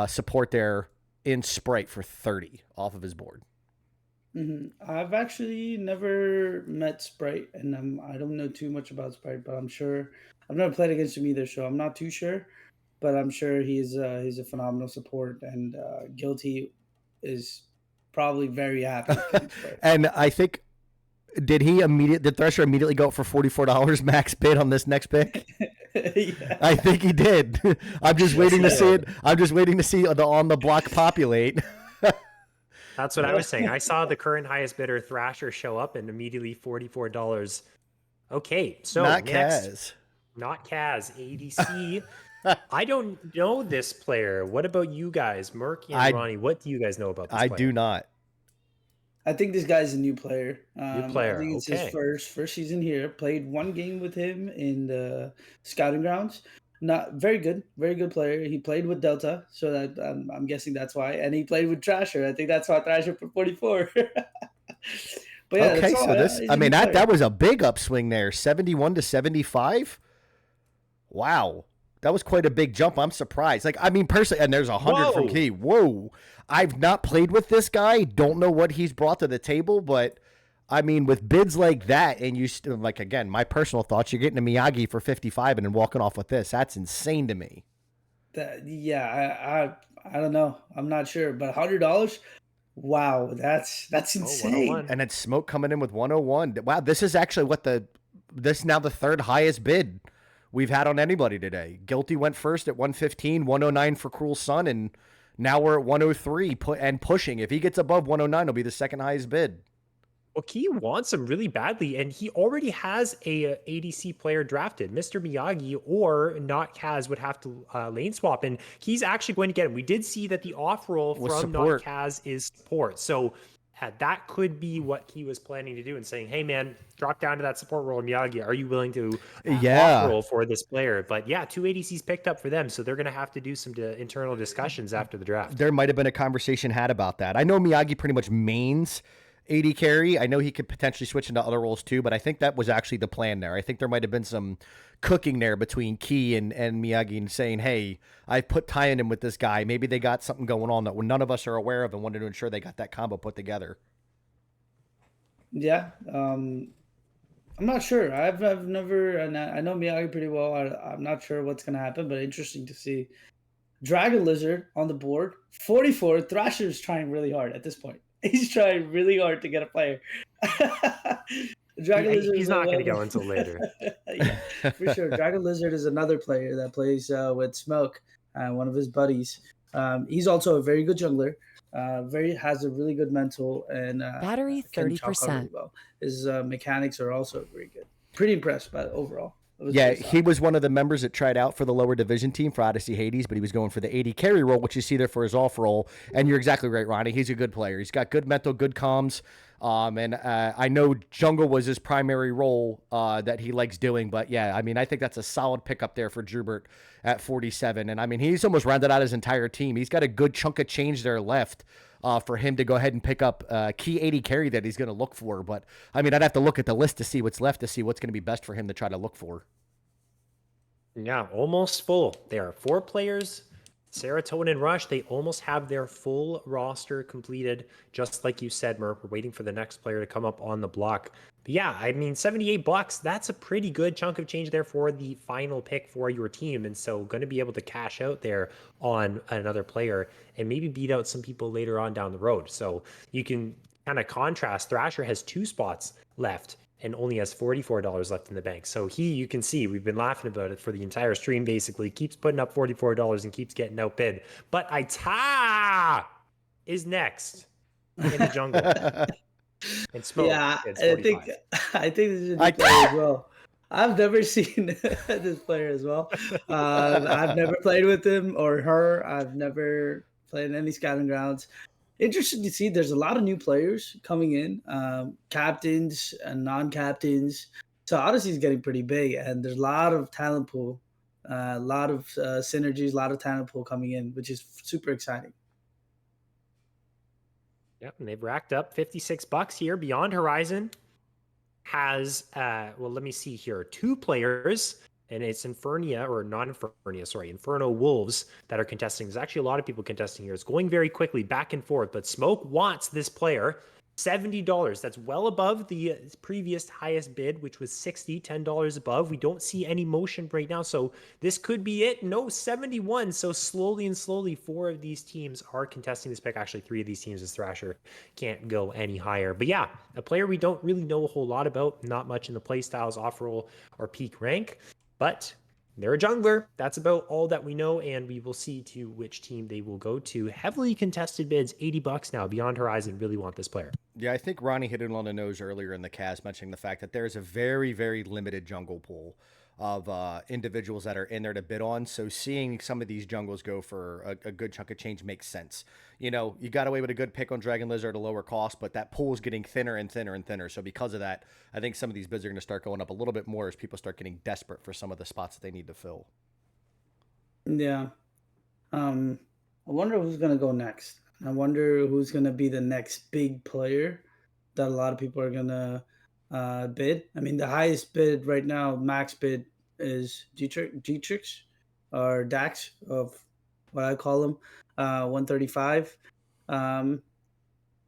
support there in Sprite for 30 off of his board.
Mm-hmm. I've actually never met Sprite, and I don't know too much about Sprite, but I'm sure I've never played against him either, so I'm not too sure. But I'm sure he's a phenomenal support, and Guilty is probably very happy.
And I think did Thresher immediately go up for $44 max bid on this next pick?
Yeah.
I think he did. I'm just waiting to see it. I'm just waiting to see the on the block populate.
That's what I was saying. I saw the current highest bidder Thrasher show up and immediately $44. Okay, so
Not
next,
Kaz.
Not Kaz, ADC. I don't know this player. What about you guys, Merc and Ronnie? What do you guys know about this player?
I do not.
I think this guy's a new player.
New player.
I think it's
Okay.
his first season here. Played one game with him in the scouting grounds. Not very good player. He played with Delta, so that I'm guessing that's why. And he played with Thrasher. I think that's why Thrasher put 44. But yeah,
Okay, so this,
he's
I
a
mean,
new player.
that was a big upswing there, 71 to 75. Wow, that was quite a big jump. I'm surprised. Like, I mean, personally, and there's 100 from
Whoa.
Key. Whoa, I've not played with this guy. Don't know what he's brought to the table, but I mean, with bids like that, and you still, like, again, my personal thoughts, you're getting a Miyagi for 55 and then walking off with this. That's insane to me.
I don't know. I'm not sure, but $100. Wow, that's
Oh,
insane.
101.
And then Smoke coming in with 101. Wow, this is actually this is now the third highest bid we've had on anybody today. Guilty went first at 115, 109 for Cruel Sun, and now we're at 103 and pushing. If he gets above 109, it'll be the second highest bid.
Well, Key wants him really badly, and he already has a ADC player drafted. Mr. Miyagi or Not Kaz would have to lane swap, and he's actually going to get him. We did see that the off roll
Was
from Not
support.
Kaz is support, so that could be what he was planning to do and saying, "Hey, man, drop down to that support role, Miyagi. Are you willing to
Yeah.
off roll for this player?" But yeah, 2 ADCs picked up for them, so they're going to have to do some internal discussions after the draft.
There might have been a conversation had about that. I know Miyagi pretty much mains AD carry. I know he could potentially switch into other roles too, but I think that was actually the plan there. I think there might have been some cooking there between Key and Miyagi and saying, hey, I put tie in him with this guy. Maybe they got something going on that none of us are aware of and wanted to ensure they got that combo put together.
Yeah, I'm not sure. I've never, and I know Miyagi pretty well. I'm not sure what's gonna happen, but interesting to see. Dragon Lizard on the board, 44. Thrasher's trying really hard at this point. He's trying really hard to get a player. Dragon Lizard
He's
is
not going to go until later.
Yeah, for sure. Dragon Lizard is another player that plays with Smoke, one of his buddies. He's also a very good jungler. Has a really good mental and
Battery
can chop out really
30%.
well. His mechanics are also very good. Pretty impressed by overall.
Yeah, he was one of the members that tried out for the lower division team for Odyssey Hades, but he was going for the AD carry role, which you see there for his off role. And you're exactly right, Ronnie. He's a good player. He's got good mental, good comms. And I know jungle was his primary role that he likes doing. But yeah, I mean, I think that's a solid pickup there for Drubert at 47. And I mean, he's almost rounded out his entire team. He's got a good chunk of change there left. For him to go ahead and pick up key 80 carry that he's going to look for. But, I mean, I'd have to look at the list to see what's left, to see what's going to be best for him to try to look for.
Yeah, almost full. There are 4 players. Serotonin Rush, they almost have their full roster completed. Just like you said, Merp, we're waiting for the next player to come up on the block. But yeah, I mean, $78, that's a pretty good chunk of change there for the final pick for your team. And so going to be able to cash out there on another player and maybe beat out some people later on down the road. So you can kind of contrast. Thrasher has 2 spots left and only has $44 left in the bank. So you can see, we've been laughing about it for the entire stream, basically. Keeps putting up $44 and keeps getting outbid. But Aita is next in the jungle. And Smoke,
yeah,
it's
I
45.
think this is a new player as well. I've never seen this player as well. I've never played with him or her. I've never played in any scouting grounds. Interesting to see. There's a lot of new players coming in, captains and non-captains. So Odyssey is getting pretty big, and there's a lot of talent pool, a lot of synergies, a lot of talent pool coming in, which is super exciting.
Yep, and they've racked up $56 here. Beyond Horizon has, well, let me see here, 2 players, and it's Infernia, or not Infernia, sorry, Inferno Wolves that are contesting. There's actually a lot of people contesting here. It's going very quickly, back and forth, but Smoke wants this player. $70. That's well above the previous highest bid, which was $10 above. We don't see any motion right now, so this could be it. No, 71. So slowly and slowly, 4 of these teams are contesting this pick. Actually, 3 of these teams as Thrasher can't go any higher. But yeah, a player we don't really know a whole lot about. Not much in the playstyles, off roll, or peak rank, but they're a jungler. That's about all that we know, and we will see to which team they will go to. Heavily contested bids, $80 now. Beyond Horizon really want this player.
Yeah, I think Ronnie hit it on the nose earlier in the cast, mentioning the fact that there is a very, very limited jungle pool of individuals that are in there to bid on. So seeing some of these jungles go for a good chunk of change makes sense. You know, you got away with a good pick on Dragon Lizard at a lower cost, but that pool is getting thinner and thinner and thinner. So because of that, I think some of these bids are going to start going up a little bit more as people start getting desperate for some of the spots that they need to fill.
Yeah. I wonder who's going to go next. I wonder who's going to be the next big player that a lot of people are going to bid. I mean, the highest bid right now, max bid, is Dietrich or Dax of what I call him, 135. I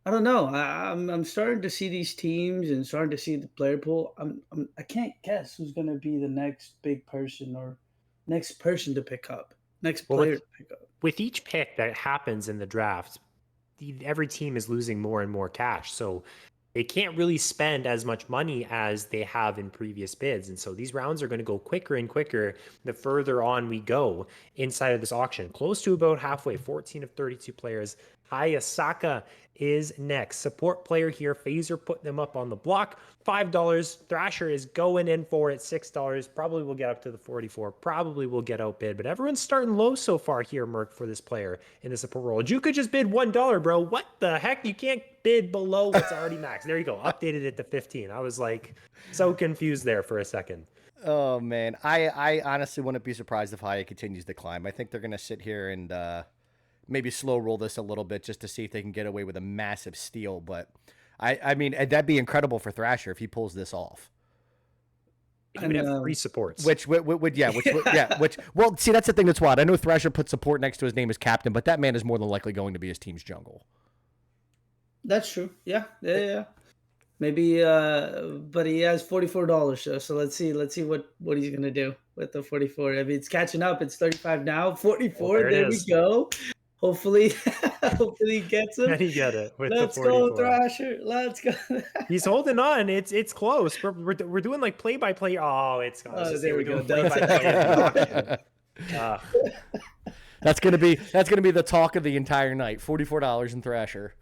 don't know. I'm starting to see these teams and starting to see the player pool. I can't guess who's going to be the next big person or next person to pick up. Next
Well,
player to pick up.
with each pick that happens in the draft, every team is losing more and more cash. So they can't really spend as much money as they have in previous bids. And so these rounds are going to go quicker and quicker the further on we go inside of this auction. Close to about halfway, 14 of 32 players. Hayasaka is next. Support player here. Phaser put them up on the block. $5. Thrasher is going in for it. $6. Probably will get up to the 44. Probably will get outbid. But everyone's starting low so far here, Merc, for this player in the support role. You could just bid $1, bro. What the heck? You can't bid below what's already maxed. There you go. Updated it to 15. I was like so confused there for a second.
Oh man, I honestly wouldn't be surprised if Haya continues to climb. I think they're gonna sit here and maybe slow roll this a little bit just to see if they can get away with a massive steal. But I mean, that'd be incredible for Thrasher if he pulls this off.
He would have 3 supports.
Which well, see, that's the thing that's wild. I know Thrasher put support next to his name as captain, but that man is more than likely going to be his team's jungle.
That's true. Yeah. Maybe, but he has $44. So let's see what he's gonna do with the 44. I mean, it's catching up. It's 35 now. 44.
Well, there
we go. Hopefully, hopefully he gets him.
Can he get it with
Let's
the 44?
go, Thrasher. Let's go.
He's holding on. It's close. We're doing like play by play. Oh, it's gone.
There we go.
Play by play.
That's gonna be the talk of the entire night. $44 in Thrasher.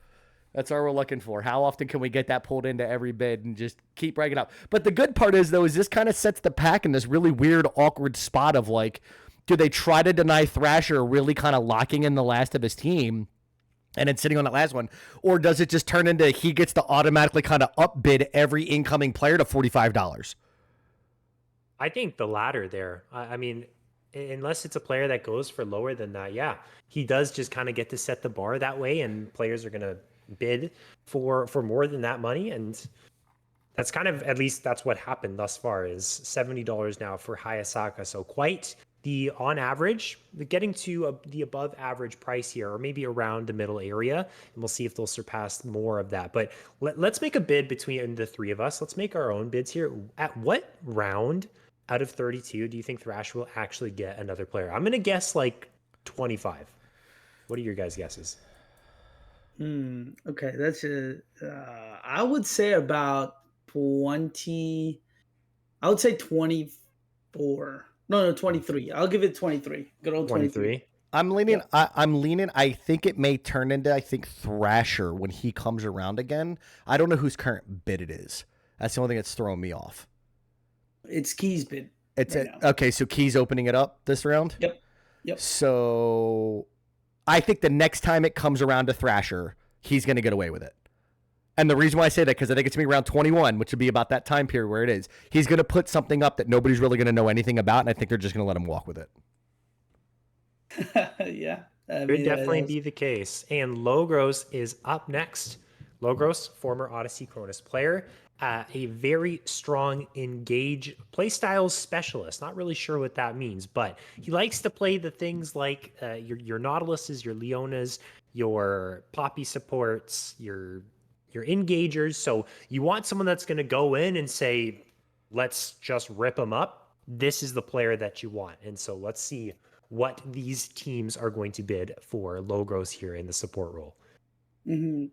That's all we're looking for. How often can we get that pulled into every bid and just keep bragging up? But the good part is, though, is this kind of sets the pack in this really weird, awkward spot of like, do they try to deny Thrasher really kind of locking in the last of his team and then sitting on that last one? Or does it just turn into he gets to automatically kind of upbid every incoming player to $45?
I think the latter there. I mean, unless it's a player that goes for lower than that, yeah, he does just kind of get to set the bar that way, and players are going to bid for more than that money. And that's kind of, at least that's what happened thus far, is $70 now for Hayasaka. So quite the on average, getting to the above average price here, or maybe around the middle area, and we'll see if they'll surpass more of that. But let's make a bid between the three of us. Let's make our own bids here. At what round out of 32 do you think Thrash will actually get another player? I'm going to guess like 25. What are your guys' guesses?
Okay, that's I would say about 20. I would say 24. No, 23. I'll give it 23. Good old 23.
I'm leaning. I'm leaning. I think it may turn into Thrasher when he comes around again. I don't know whose current bid it is. That's the only thing that's throwing me off.
It's Key's bid.
It's okay. So Key's opening it up this round.
Yep.
So I think the next time it comes around to Thrasher, he's going to get away with it. And the reason why I say that, because I think it's going to be around 21, which would be about that time period where it is. He's going to put something up that nobody's really going to know anything about, and I think they're just going to let him walk with it.
Yeah.
Could definitely be the case. And Logros is up next. Logros, former Odyssey Cronus player, a very strong engage playstyles specialist. Not really sure what that means, but he likes to play the things like your Nautiluses, your Leonas, your Poppy supports, your engagers. So you want someone that's going to go in and say, let's just rip them up. This is the player that you want. And so let's see what these teams are going to bid for Logros here in the support role.
Mm-hmm.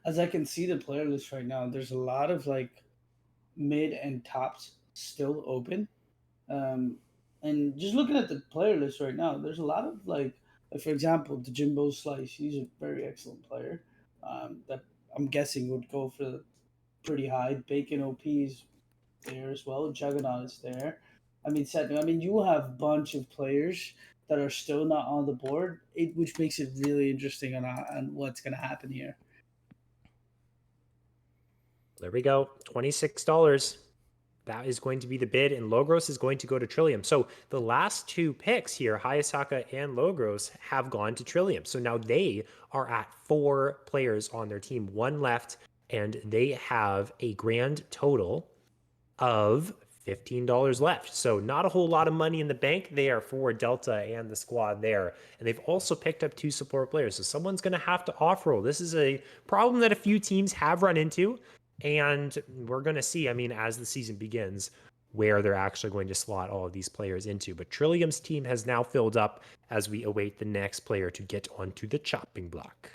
As I can see the player list right now, there's a lot of like mid and tops still open. And just looking at the player list right now, there's a lot of like for example, the Jimbo Slice. He's a very excellent player that I'm guessing would go for pretty high. Bacon OP's there as well. Juggernaut is there. I mean, you have a bunch of players that are still not on the board, which makes it really interesting on what's going to happen here.
There we go. $26. That is going to be the bid, and Logros is going to go to Trillium. So the last two picks here, Hayasaka and Logros, have gone to Trillium. So now they are at 4 players on their team, 1 left, and they have a grand total of $15 left. So not a whole lot of money in the bank there for Delta and the squad there. And they've also picked up 2 support players. So someone's going to have to off-roll. This is a problem that a few teams have run into. And we're going to see, I mean, as the season begins, where they're actually going to slot all of these players into. But Trillium's team has now filled up as we await the next player to get onto the chopping block.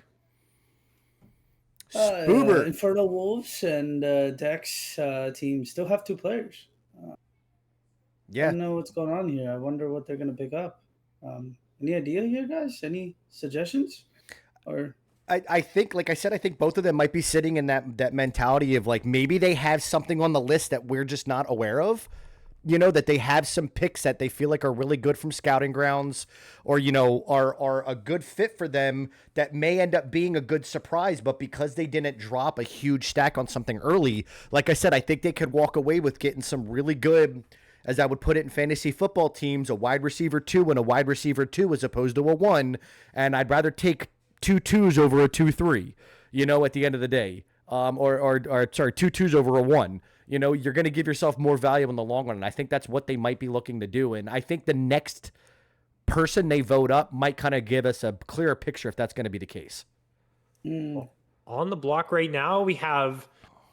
Spoobert.
Infernal Wolves and Dex team still have 2 players. I
Yeah.
don't know what's going on here. I wonder what they're going to pick up. Any idea here, guys? Any suggestions? Or
I think, like I said, I think both of them might be sitting in that mentality of like maybe they have something on the list that we're just not aware of. You know, that they have some picks that they feel like are really good from scouting grounds, or, you know, are a good fit for them that may end up being a good surprise. But because they didn't drop a huge stack on something early, like I said, I think they could walk away with getting some really good, as I would put it in fantasy football teams, a wide receiver 2 and a wide receiver 2 as opposed to a 1. And I'd rather take 2 2s over a 2-3, you know, at the end of the day, or sorry, 2 2s over a 1. You know, you're going to give yourself more value in the long run. And I think that's what they might be looking to do. And I think the next person they vote up might kind of give us a clearer picture if that's going to be the case.
On the block right now, we have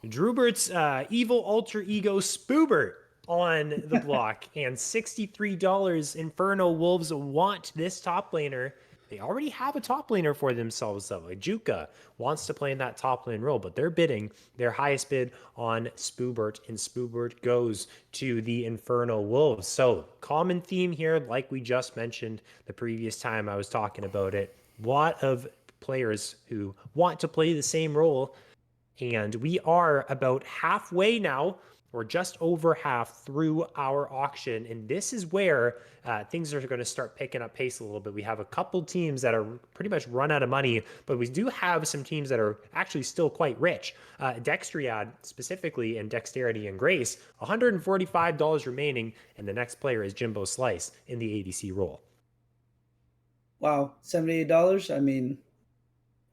Drewbert's evil alter ego Spoobert on the block, and $63. Inferno Wolves want this top laner. They already have a top laner for themselves, though. Juka wants to play in that top lane role, but they're bidding their highest bid on Spoobert, and Spoobert goes to the Inferno Wolves. So, common theme here, like we just mentioned the previous time I was talking about it. A lot of players who want to play the same role, and we are about halfway now, or just over half through our auction, and this is where things are going to start picking up pace a little bit. We have a couple teams that are pretty much run out of money, but we do have some teams that are actually still quite rich. Dextriad specifically, and Dexterity and Grace, $145 remaining, and the next player is Jimbo Slice in the ADC role.
wow, $78. I mean,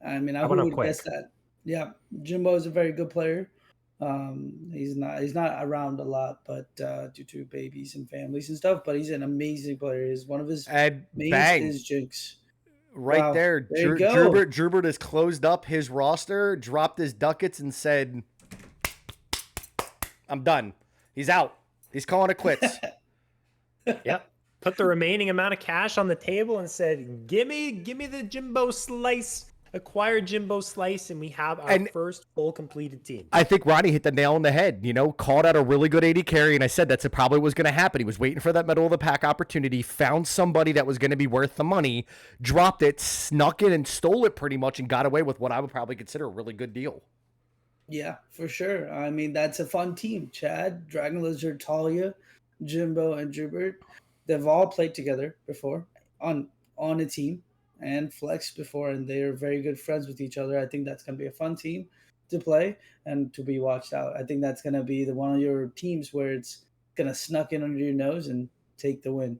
I
went up
would
quick.
guess that. Yeah, Jimbo is a very good player. He's not around a lot, but due to babies and families and stuff. But he's an amazing player. One of his
And
mains
bang,
is Jinx.
right
Wow,
there.
there you go.
Drubert has closed up his roster, dropped his ducats, and said, "I'm done. He's out. He's calling it quits."
Yep. Put the remaining amount of cash on the table and said, give me the Jimbo Slice. Acquired Jimbo Slice, and we have our first full completed team.
I think Ronnie hit the nail on the head, you know, called out a really good AD carry, and I said that's probably was going to happen. He was waiting for that middle of the pack opportunity, found somebody that was going to be worth the money, dropped it, snuck it, and stole it pretty much, and got away with what I would probably consider a really good deal.
Yeah, for sure. I mean, that's a fun team. Chad, Dragon Lizard, Talia, Jimbo, and Drubert. They've all played together before on a team and flexed before, and they're very good friends with each other. I think that's going to be a fun team to play and to be watched out. I think that's going to be the one of your teams where it's going to snuck in under your nose and take the win.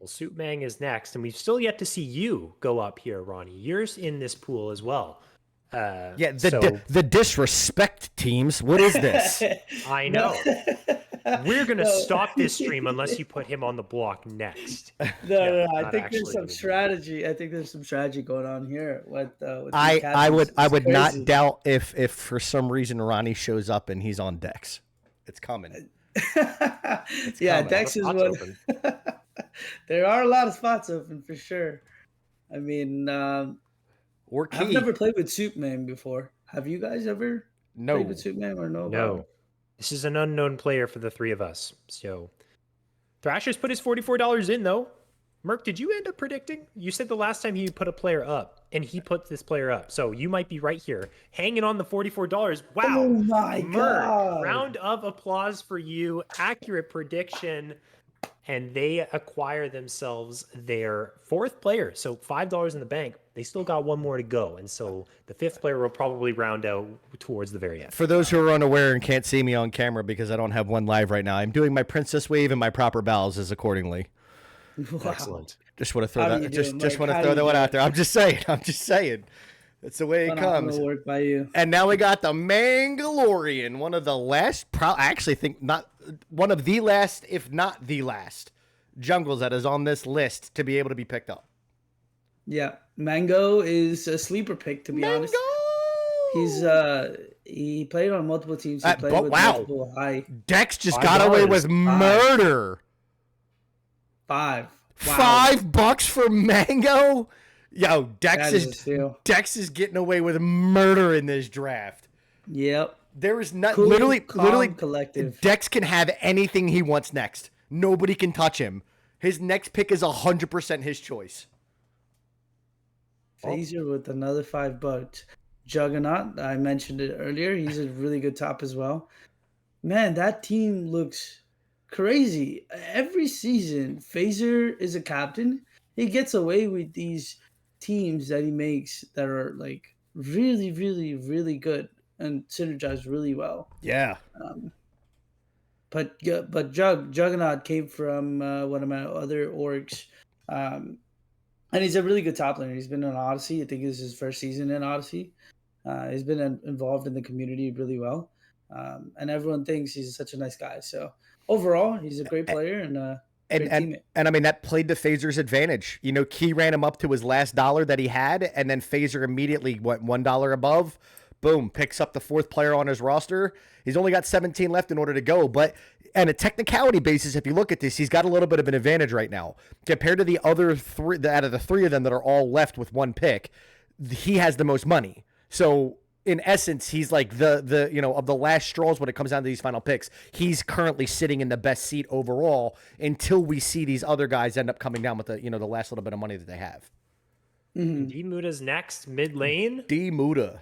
Well, Suitmang is next, and we've still yet to see you go up here, Ronnie. You're in this pool as well.
The disrespect teams. What is this?
I know. We're going to stop this stream unless you put him on the block next.
No. I think there's some strategy. I think there's some strategy going on here.
I would not doubt if for some reason Ronnie shows up and he's on Dex. It's coming.
Yeah, Dex is one. There are a lot of spots open for sure. I mean,
or Key.
I've never played with Suitman before. Have you guys ever played with Suitman or no?
No. This is an unknown player for the three of us. So Thrasher's put his $44 in, though. Merc, did you end up predicting? You said the last time he put a player up, and he put this player up. So you might be right here, hanging on the $44. Wow.
Oh, my
Merc,
God.
round of applause for you. Accurate prediction. And they acquire themselves their fourth player. So $5 in the bank. They still got one more to go. And so the fifth player will probably round out towards the very end.
For those who are unaware and can't see me on camera because I don't have one live right now, I'm doing my princess wave and my proper bows as accordingly.
Wow.
Excellent.
Just want to throw that. Just want to throw that one out there. I'm just saying. That's the way it comes.
Work by you.
And now we got the Mandalorian, one of the last, I actually think not one of the last, if not the last, jungles that is on this list to be able to be picked up.
Yeah, Mango is a sleeper pick, to be honest. he played on multiple teams. He played
But
with
wow,
multiple high
Dex just
$5.
got away with murder.
5. Wow,
$5 for Mango? Yo,
that is a steal.
Dex is getting away with murder in this draft.
Yep.
There is not
Cool,
literally
calm, collective.
Dex can have anything he wants next. Nobody can touch him. His next pick is 100% his choice.
Phaser with another $5. Juggernaut, I mentioned it earlier. He's a really good top as well. Man, that team looks crazy. Every season, Phaser is a captain. He gets away with these teams that he makes that are like really, really, really good and synergize really well.
Yeah.
But Juggernaut came from one of my other orgs, and he's a really good top laner. He's been on Odyssey. I think this is his first season in Odyssey. He's been involved in the community really well, and everyone thinks he's such a nice guy. So overall, he's a great player and a great teammate.
And I mean, that played to Phaser's advantage. You know, Key ran him up to his last dollar that he had, and then Phaser immediately went $1 above. Boom, picks up the 4th player on his roster. He's only got 17 left in order to go. But on a technicality basis, if you look at this, he's got a little bit of an advantage right now. Compared to the other 3, out of the 3 of them that are all left with 1 pick, he has the most money. So in essence, he's like the you know, of the last straws when it comes down to these final picks. He's currently sitting in the best seat overall until we see these other guys end up coming down with the, you know, the last little bit of money that they have.
D-Muda's next mid lane.
D-Muda.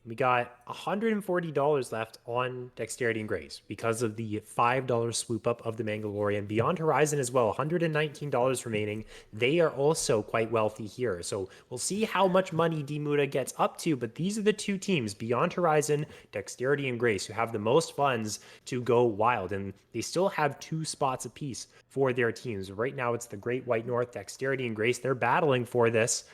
We got $140 left on Dexterity and Grace because of the $5 swoop up of the Mandalorian. Beyond Horizon as well, $119 remaining. They are also quite wealthy here. So we'll see how much money D-Muda gets up to, but these are the 2 teams, Beyond Horizon, Dexterity and Grace, who have the most funds to go wild. And they still have 2 spots apiece for their teams. Right now, it's the Great White North, Dexterity and Grace. They're battling for this.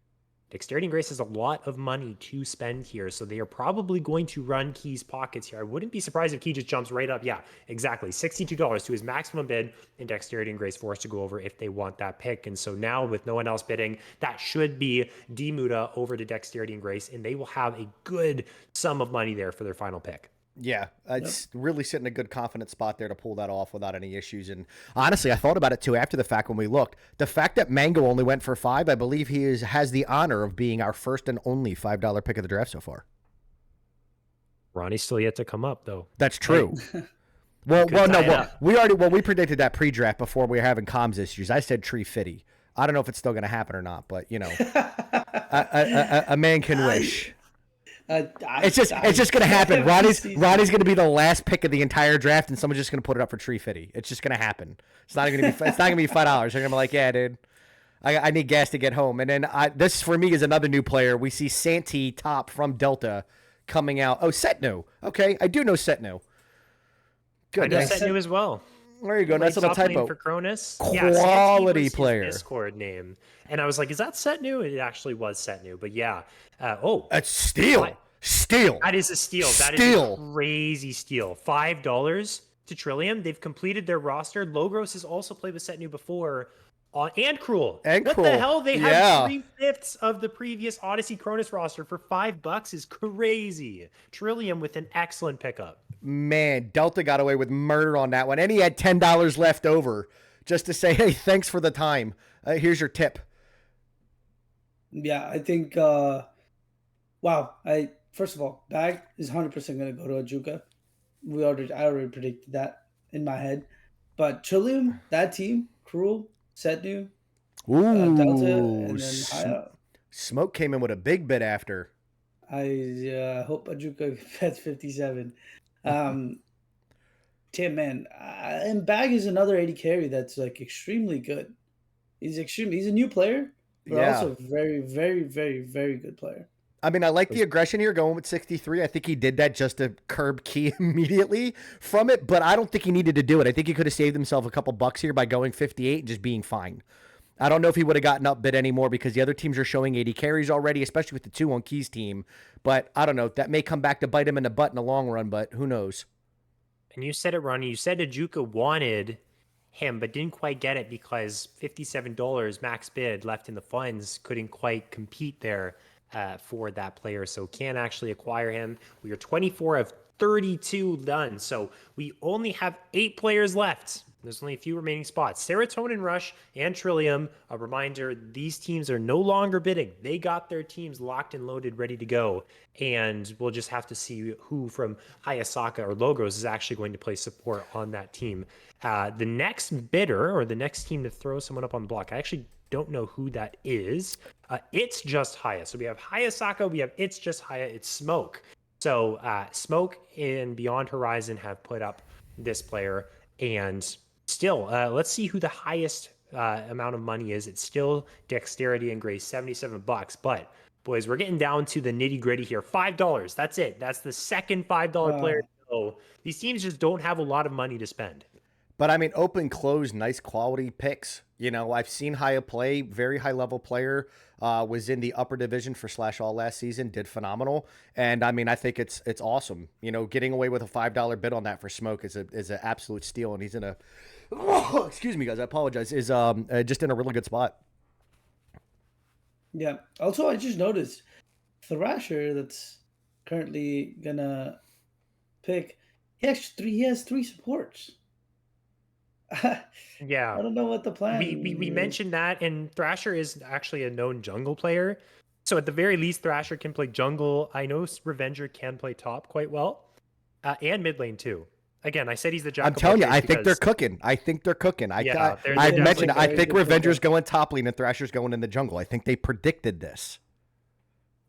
Dexterity and Grace has a lot of money to spend here, so they are probably going to run Key's pockets here. I wouldn't be surprised if Key just jumps right up. Yeah, exactly. $62 to his maximum bid, and Dexterity and Grace forced to go over if they want that pick. And so now, with no one else bidding, that should be D-Muda over to Dexterity and Grace, and they will have a good sum of money there for their final pick.
Yeah, it's really sitting in a good confident spot there to pull that off without any issues. And honestly, I thought about it too after the fact when we looked. The fact that Mango only went for 5, I believe he has the honor of being our first and only $5 pick of the draft so far.
Ronnie's still yet to come up, though.
That's true. we predicted that pre-draft before we were having comms issues. I said Tree Fitty. I don't know if it's still going to happen or not, but you know, a man can wish. It's just gonna happen. Ronnie's gonna be the last pick of the entire draft, and someone's just gonna put it up for Tree Fitty. It's just gonna happen. It's not gonna be $5. They're gonna be like, yeah, dude, I need gas to get home. And then this for me is another new player. We see Santee top from Delta coming out. Oh, Setnu. Okay, I do know Setnu. Good.
I know Setnu as well.
There you go. Nice little typo.
For Cronus.
Quality player.
His Discord name. And I was like, is that Setnu? It actually was Setnu. But yeah.
That's steal. Steal.
That is a steal. That is a crazy steal. $5 to Trillium. They've completed their roster. Logros has also played with Setnu before. And Cruel. What the hell? They have 3/5 of the previous Odyssey Cronus roster for $5 is crazy. Trillium with an excellent pickup.
Man, Delta got away with murder on that one. And he had $10 left over just to say, hey, thanks for the time. Here's your tip.
Yeah, I think, first of all, Bag is 100% going to go to Ajuka. I already predicted that in my head. But Trillium, that team, Cruel, Setnu, Delta, and then Haya.
Smoke came in with a big bid after.
I hope Ajuka gets 57. Tim, man, and Bag is another 80 carry that's like extremely good. He's a new player, but also very, very, very, very good player.
I mean, I like the aggression here going with 63. I think he did that just to curb Key immediately from it, but I don't think he needed to do it. I think he could have saved himself a couple bucks here by going 58 and just being fine. I don't know if he would have gotten up bid anymore because the other teams are showing 80 carries already, especially with the 2 on Key's team. But I don't know. That may come back to bite him in the butt in the long run, but who knows?
And you said it, Ronnie. You said Ajuka wanted him, but didn't quite get it because $57 max bid left in the funds couldn't quite compete there. for that player, so can actually acquire him. We are 24 of 32 done, so we only have 8 players left. There's only a few remaining spots. Serotonin Rush and Trillium, a reminder, these teams are no longer bidding. They got their teams locked and loaded, ready to go. And we'll just have to see who from Hayasaka or Logos is actually going to play support on that team. The next bidder, or the next team to throw someone up on the block, I actually don't know who that is. It's just Haya. So we have Hayasaka, we have It's Just Haya, it's Smoke. So Smoke and Beyond Horizon have put up this player, and still, let's see who the highest amount of money is. It's still Dexterity and Grace, $77. But boys, we're getting down to the nitty gritty here. $5. That's it. That's the second $5 player. So these teams just don't have a lot of money to spend.
But I mean, open, close, nice quality picks. You know, I've seen Haya play, very high level player. Was in the upper division for Slash All last season, did phenomenal. And I mean, I think it's awesome. You know, getting away with a $5 bid on that for Smoke is an absolute steal. And he's in a, excuse me, guys, I apologize, is just in a really good spot.
Yeah. Also, I just noticed Thrasher that's currently gonna pick. He has 3 supports.
Yeah.
I don't know what the plan.
We mentioned that, and Thrasher is actually a known jungle player. So at the very least, Thrasher can play jungle. I know Revenger can play top quite well, and mid lane too. Again, I said he's the jack.
I'm telling you, I think they're cooking. I mentioned, I think Revenger's going top lane and Thrasher's going in the jungle. I think they predicted this.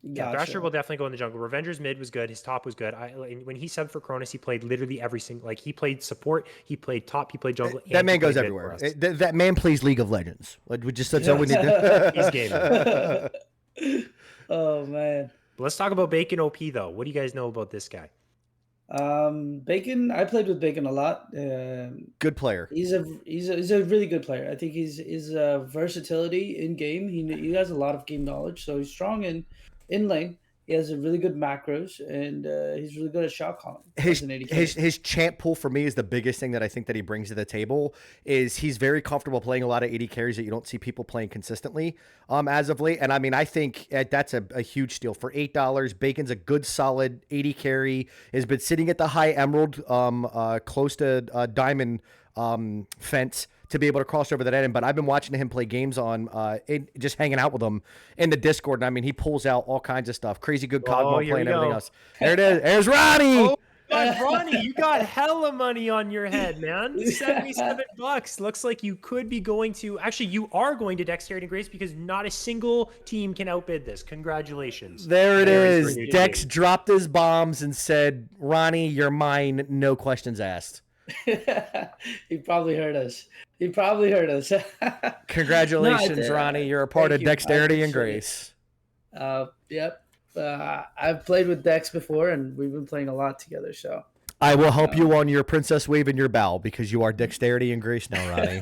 Yeah,
Gotcha.
Thrasher will definitely go in the jungle. Revenger's mid was good. His top was good. When he subbed for Cronus, he played literally every single. Like, he played support, he played top, he played jungle.
That
and
man
he
goes
played mid
everywhere.
for us.
That man plays League of Legends. We just that's all we need to.
He's gaming.
Oh man.
Let's talk about Bacon OP though. What do you guys know about this guy?
Bacon. I played with Bacon a lot.
Good player.
He's a really good player. I think his versatility in game. He has a lot of game knowledge, so he's strong in lane. He has a really good macros, and he's really good at shot calling.
His champ pool for me is the biggest thing that I think that he brings to the table. Is he's very comfortable playing a lot of 80 carries that you don't see people playing consistently as of late. And I mean, I think that's a huge steal for $8. Bacon's a good solid 80 carry. Has been sitting at the high emerald, close to diamond fence, to be able to cross over that end. But I've been watching him play games on just hanging out with him in the Discord. And I mean, he pulls out all kinds of stuff. Crazy good Cogmo play and everything else. There it is. There's Ronnie.
Oh God, Ronnie, you got hella money on your head, man. $77. Looks like you could be going to, actually, you are going to Dexterity and Grace, because not a single team can outbid this. Congratulations.
There it is. Dex dropped his bombs and said, Ronnie, you're mine. No questions asked.
He probably heard us.
Congratulations, Ronnie. You're a part of Dexterity and Grace.
Yep. I've played with Dex before, and we've been playing a lot together. So
I will help you on your princess wave and your bow, because you are Dexterity and Grace now, Ronnie.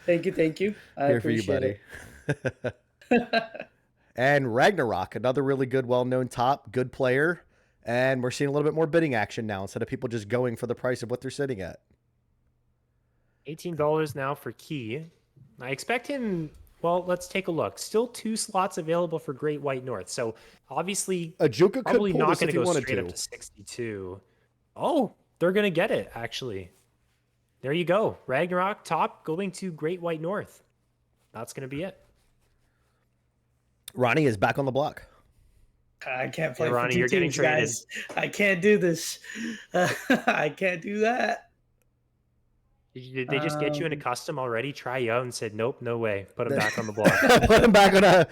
Thank you. I
Here for you, buddy. And Ragnarok, another really good, well-known top, good player. And we're seeing a little bit more bidding action now, instead of people just going for the price of what they're sitting at.
$18 now for Key. I expect him. Well, let's take a look. Still 2 slots available for Great White North. So obviously,
Ajuka
probably
could pull
not
this
going to
if he
go
wanted
straight
to.
up to 62. Oh, they're going to get it, actually. There you go. Ragnarok top going to Great White North. That's going to be it.
Ronnie is back on the block.
I can't play.
Yeah, Ronnie,
for
you're getting
teams,
traded.
guys. I can't do this. I can't do that.
Did they just get you in a custom already? Try you out and said, nope, no way. Put him back on the block.
Put him back on a.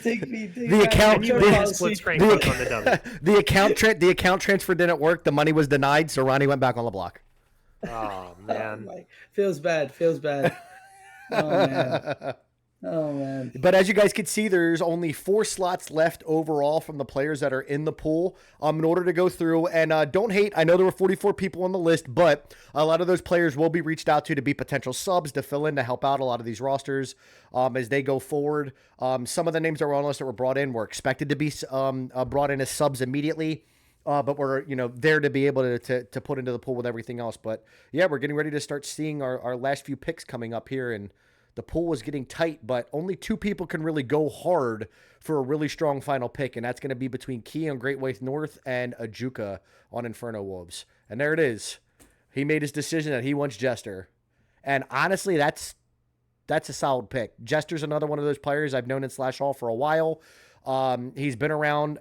Take me.
The account.
Split screen on the dummy.
The account transfer didn't work. The money was denied, so Ronnie went back on the block.
Oh man,
feels bad. Oh man.
But as you guys can see, there's only 4 slots left overall from the players that are in the pool. In order to go through, and don't hate, I know there were 44 people on the list, but a lot of those players will be reached out to be potential subs to fill in, to help out a lot of these rosters as they go forward. Some of the names that were on the list that were brought in were expected to be brought in as subs immediately. But we're, there to be able to put into the pool with everything else. But yeah, we're getting ready to start seeing our last few picks coming up here, and the pool was getting tight, but only 2 people can really go hard for a really strong final pick, and that's going to be between Key on Great White North and Ajuka on Inferno Wolves. And there it is. He made his decision that he wants Jester. And honestly, that's a solid pick. Jester's another one of those players I've known in Slash Hall for a while. He's been around,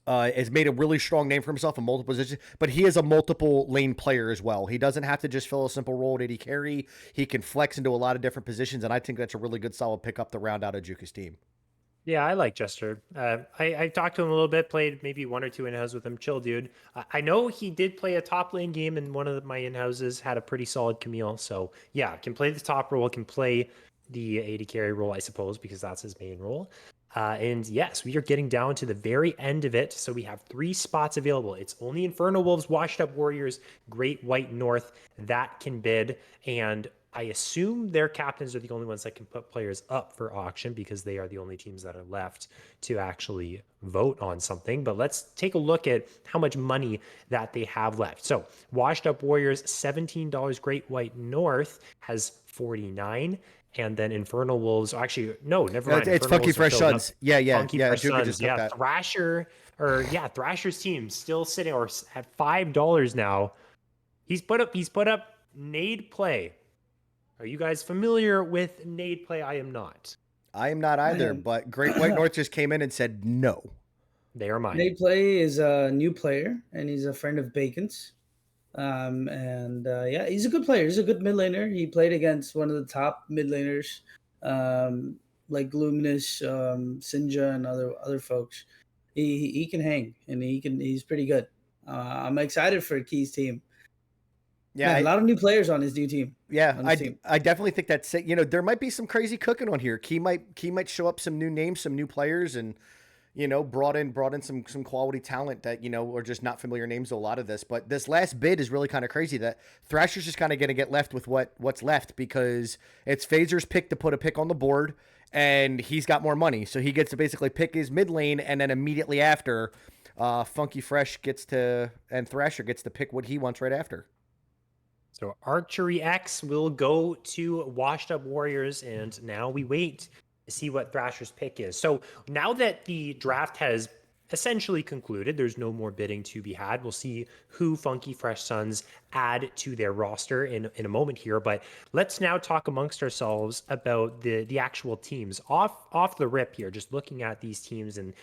has made a really strong name for himself in multiple positions, but he is a multiple lane player as well. He doesn't have to just fill a simple role at AD carry. He can flex into a lot of different positions, and I think that's a really good solid pickup to round out Ajuka's team.
Yeah, I like Jester. I talked to him a little bit, played maybe 1 or 2 in-houses with him. Chill dude. I know he did play a top lane game in one of my in-houses, had a pretty solid Camille. So yeah, can play the top role, can play the AD carry role, I suppose, because that's his main role. And yes, we are getting down to the very end of it. So we have 3 spots available. It's only Inferno Wolves, Washed Up Warriors, Great White North that can bid. And I assume their captains are the only ones that can put players up for auction because they are the only teams that are left to actually vote on something. But let's take a look at how much money that they have left. So Washed Up Warriors, $17. Great White North has 49. And then Infernal Wolves, actually, no, never mind.
It's Funky Fresh Suns. Yeah.
Funky Fresh
Ajuka
Suns.
just took
Yeah,
that.
Thrasher's team still sitting or at $5 now. He's put up Nade Play. Are you guys familiar with Nade Play? I am not.
I am not either, but Great White North just came in and said no.
They are mine.
Nate Play is a new player, and he's a friend of Bacon's. Yeah, he's a good player. He's a good mid laner. He played against one of the top mid laners, like Luminous, Sinja, and other folks. He can hang, and he's pretty good. I'm excited for Key's team.
Yeah,
Man, a lot of new players on his new team.
Yeah, I definitely think that's it. You know, there might be some crazy cooking on here. Key might show up some new names, some new players, and brought in some quality talent that are just not familiar names to a lot of this. But this last bid is really kind of crazy. That Thrasher's just kind of going to get left with what's left because it's Phaser's pick to put a pick on the board, and he's got more money, so he gets to basically pick his mid lane, and then immediately after, Funky Fresh and Thrasher gets to pick what he wants right after.
So Archery X will go to Washed Up Warriors, and now we wait to see what Thrasher's pick is. So now that the draft has essentially concluded, there's no more bidding to be had. We'll see who Funky Fresh Suns add to their roster in a moment here. But let's now talk amongst ourselves about the actual teams. Off the rip here, just looking at these teams and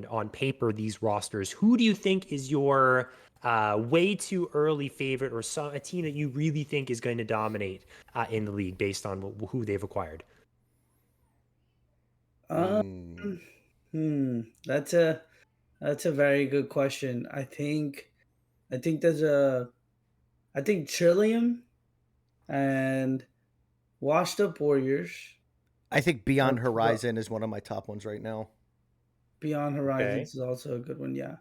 on paper, these rosters, who do you think is your way too early favorite, or a team that you really think is going to dominate in the league based on who they've acquired?
That's a very good question. I think Trillium and Washed Up Warriors.
I think Beyond Horizon is one of my top ones right now.
Beyond Horizons is also a good one. Yeah.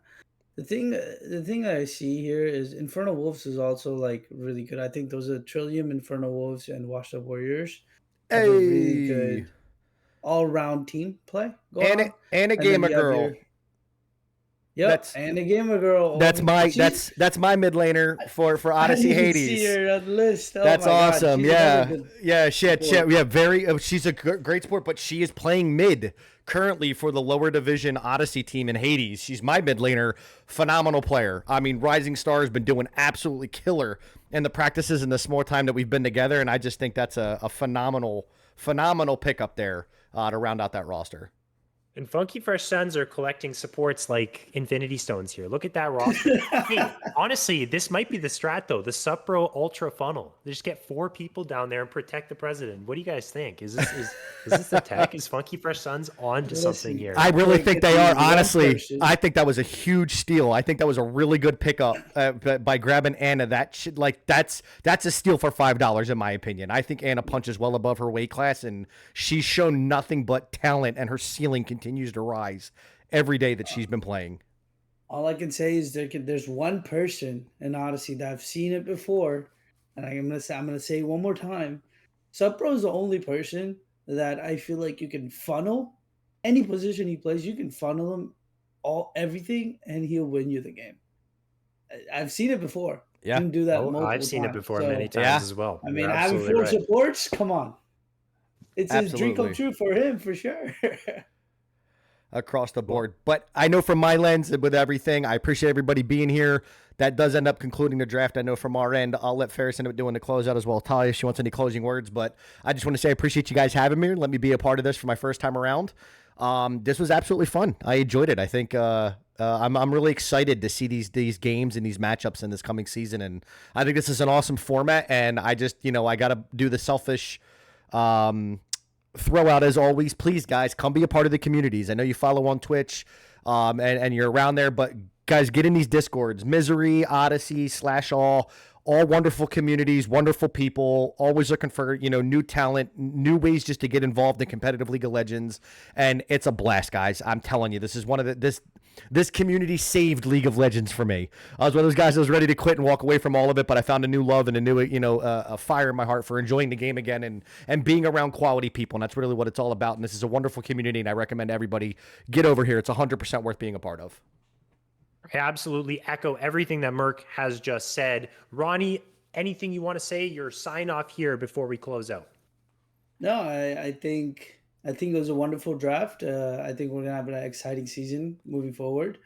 The thing that I see here is Infernal Wolves is also like really good. I think those are Trillium, Infernal Wolves, and Washed Up Warriors. Have a really good all-round team play going on.
And a gamer girl.
Yep, and a gamer girl.
That's my mid laner for Odyssey Hades.
See her on the list. Oh,
that's awesome. Yeah,
shit.
She's a great sport, but she is playing mid currently for the lower division Odyssey team in Hades. She's my mid laner, phenomenal player. I mean, Rising Star has been doing absolutely killer in the practices in the small time that we've been together, and I just think that's a phenomenal pickup there to round out that roster.
And Funky Fresh Suns are collecting supports like Infinity Stones here. Look at that roster. Hey, honestly, this might be the strat, though. The Supro Ultra Funnel. They just get 4 people down there and protect the president. What do you guys think? Is this the tech? Is Funky Fresh Suns on to something here?
I really think they are. Honestly, I think that was a huge steal. I think that was a really good pickup by grabbing Anna. That's a steal for $5 in my opinion. I think Anna punches well above her weight class, and she's shown nothing but talent, and her ceiling continues to rise every day that she's been playing.
All I can say is there's one person in Odyssey that I've seen it before, and I'm gonna say it one more time. Supro is the only person that I feel like you can funnel any position he plays. You can funnel him everything, and he'll win you the game. I've seen it before.
Yeah,
you can do that.
I've seen it before many times as well.
I mean, having 4 supports, come on. it's a dream come
Absolutely.
true for him for sure.
Across the board. But I know from my lens with everything, I appreciate everybody being here. That does end up concluding the draft. I know from our end, I'll let Ferris end up doing the closeout as well. Talia, if she wants any closing words, but I just want to say I appreciate you guys having me. Let me be a part of this for my first time around. This was absolutely fun. I enjoyed it. I think I'm really excited to see these games and these matchups in this coming season, and I think this is an awesome format. And I just I got to do the selfish. Throw out as always, please guys, come be a part of the communities. I know you follow on Twitch and you're around there, but guys, get in these discords. Misery, Odyssey, /all wonderful communities, wonderful people, always looking for new talent, new ways just to get involved in competitive League of Legends. And it's a blast, guys. I'm telling you, this is one of this community saved League of Legends for me. I was one of those guys that was ready to quit and walk away from all of it, but I found a new love and a new, a fire in my heart for enjoying the game again and being around quality people. And that's really what it's all about. And this is a wonderful community, and I recommend everybody get over here. It's 100% worth being a part of.
I absolutely echo everything that Merc has just said. Ronnie, anything you want to say? Your sign off here before we close out.
No, I think it was a wonderful draft. I think we're gonna have an exciting season moving forward,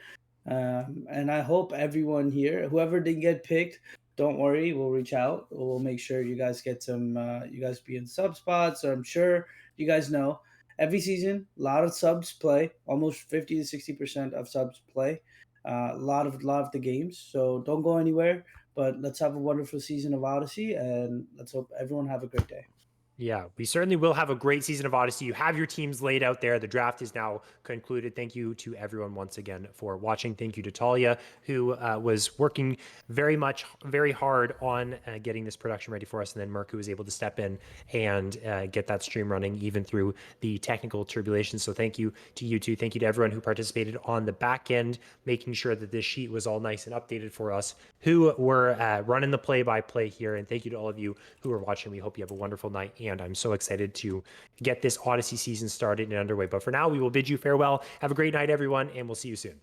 and I hope everyone here, whoever didn't get picked, don't worry, we'll reach out. We'll make sure you guys get some. You guys be in sub spots. So I'm sure you guys know every season, a lot of subs play. Almost 50 to 60% of subs play. A lot of the games. So don't go anywhere. But let's have a wonderful season of Odyssey, and let's hope everyone have a great day.
Yeah, we certainly will have a great season of Odyssey. You have your teams laid out there. The draft is now concluded. Thank you to everyone once again for watching. Thank you to Talia, who was working very hard on getting this production ready for us. And then Merc, who was able to step in and get that stream running even through the technical tribulations. So thank you to you two. Thank you to everyone who participated on the back end, making sure that this sheet was all nice and updated for us, who were running the play-by-play here. And thank you to all of you who are watching. We hope you have a wonderful night. And I'm so excited to get this Odyssey season started and underway. But for now, we will bid you farewell. Have a great night, everyone, and we'll see you soon.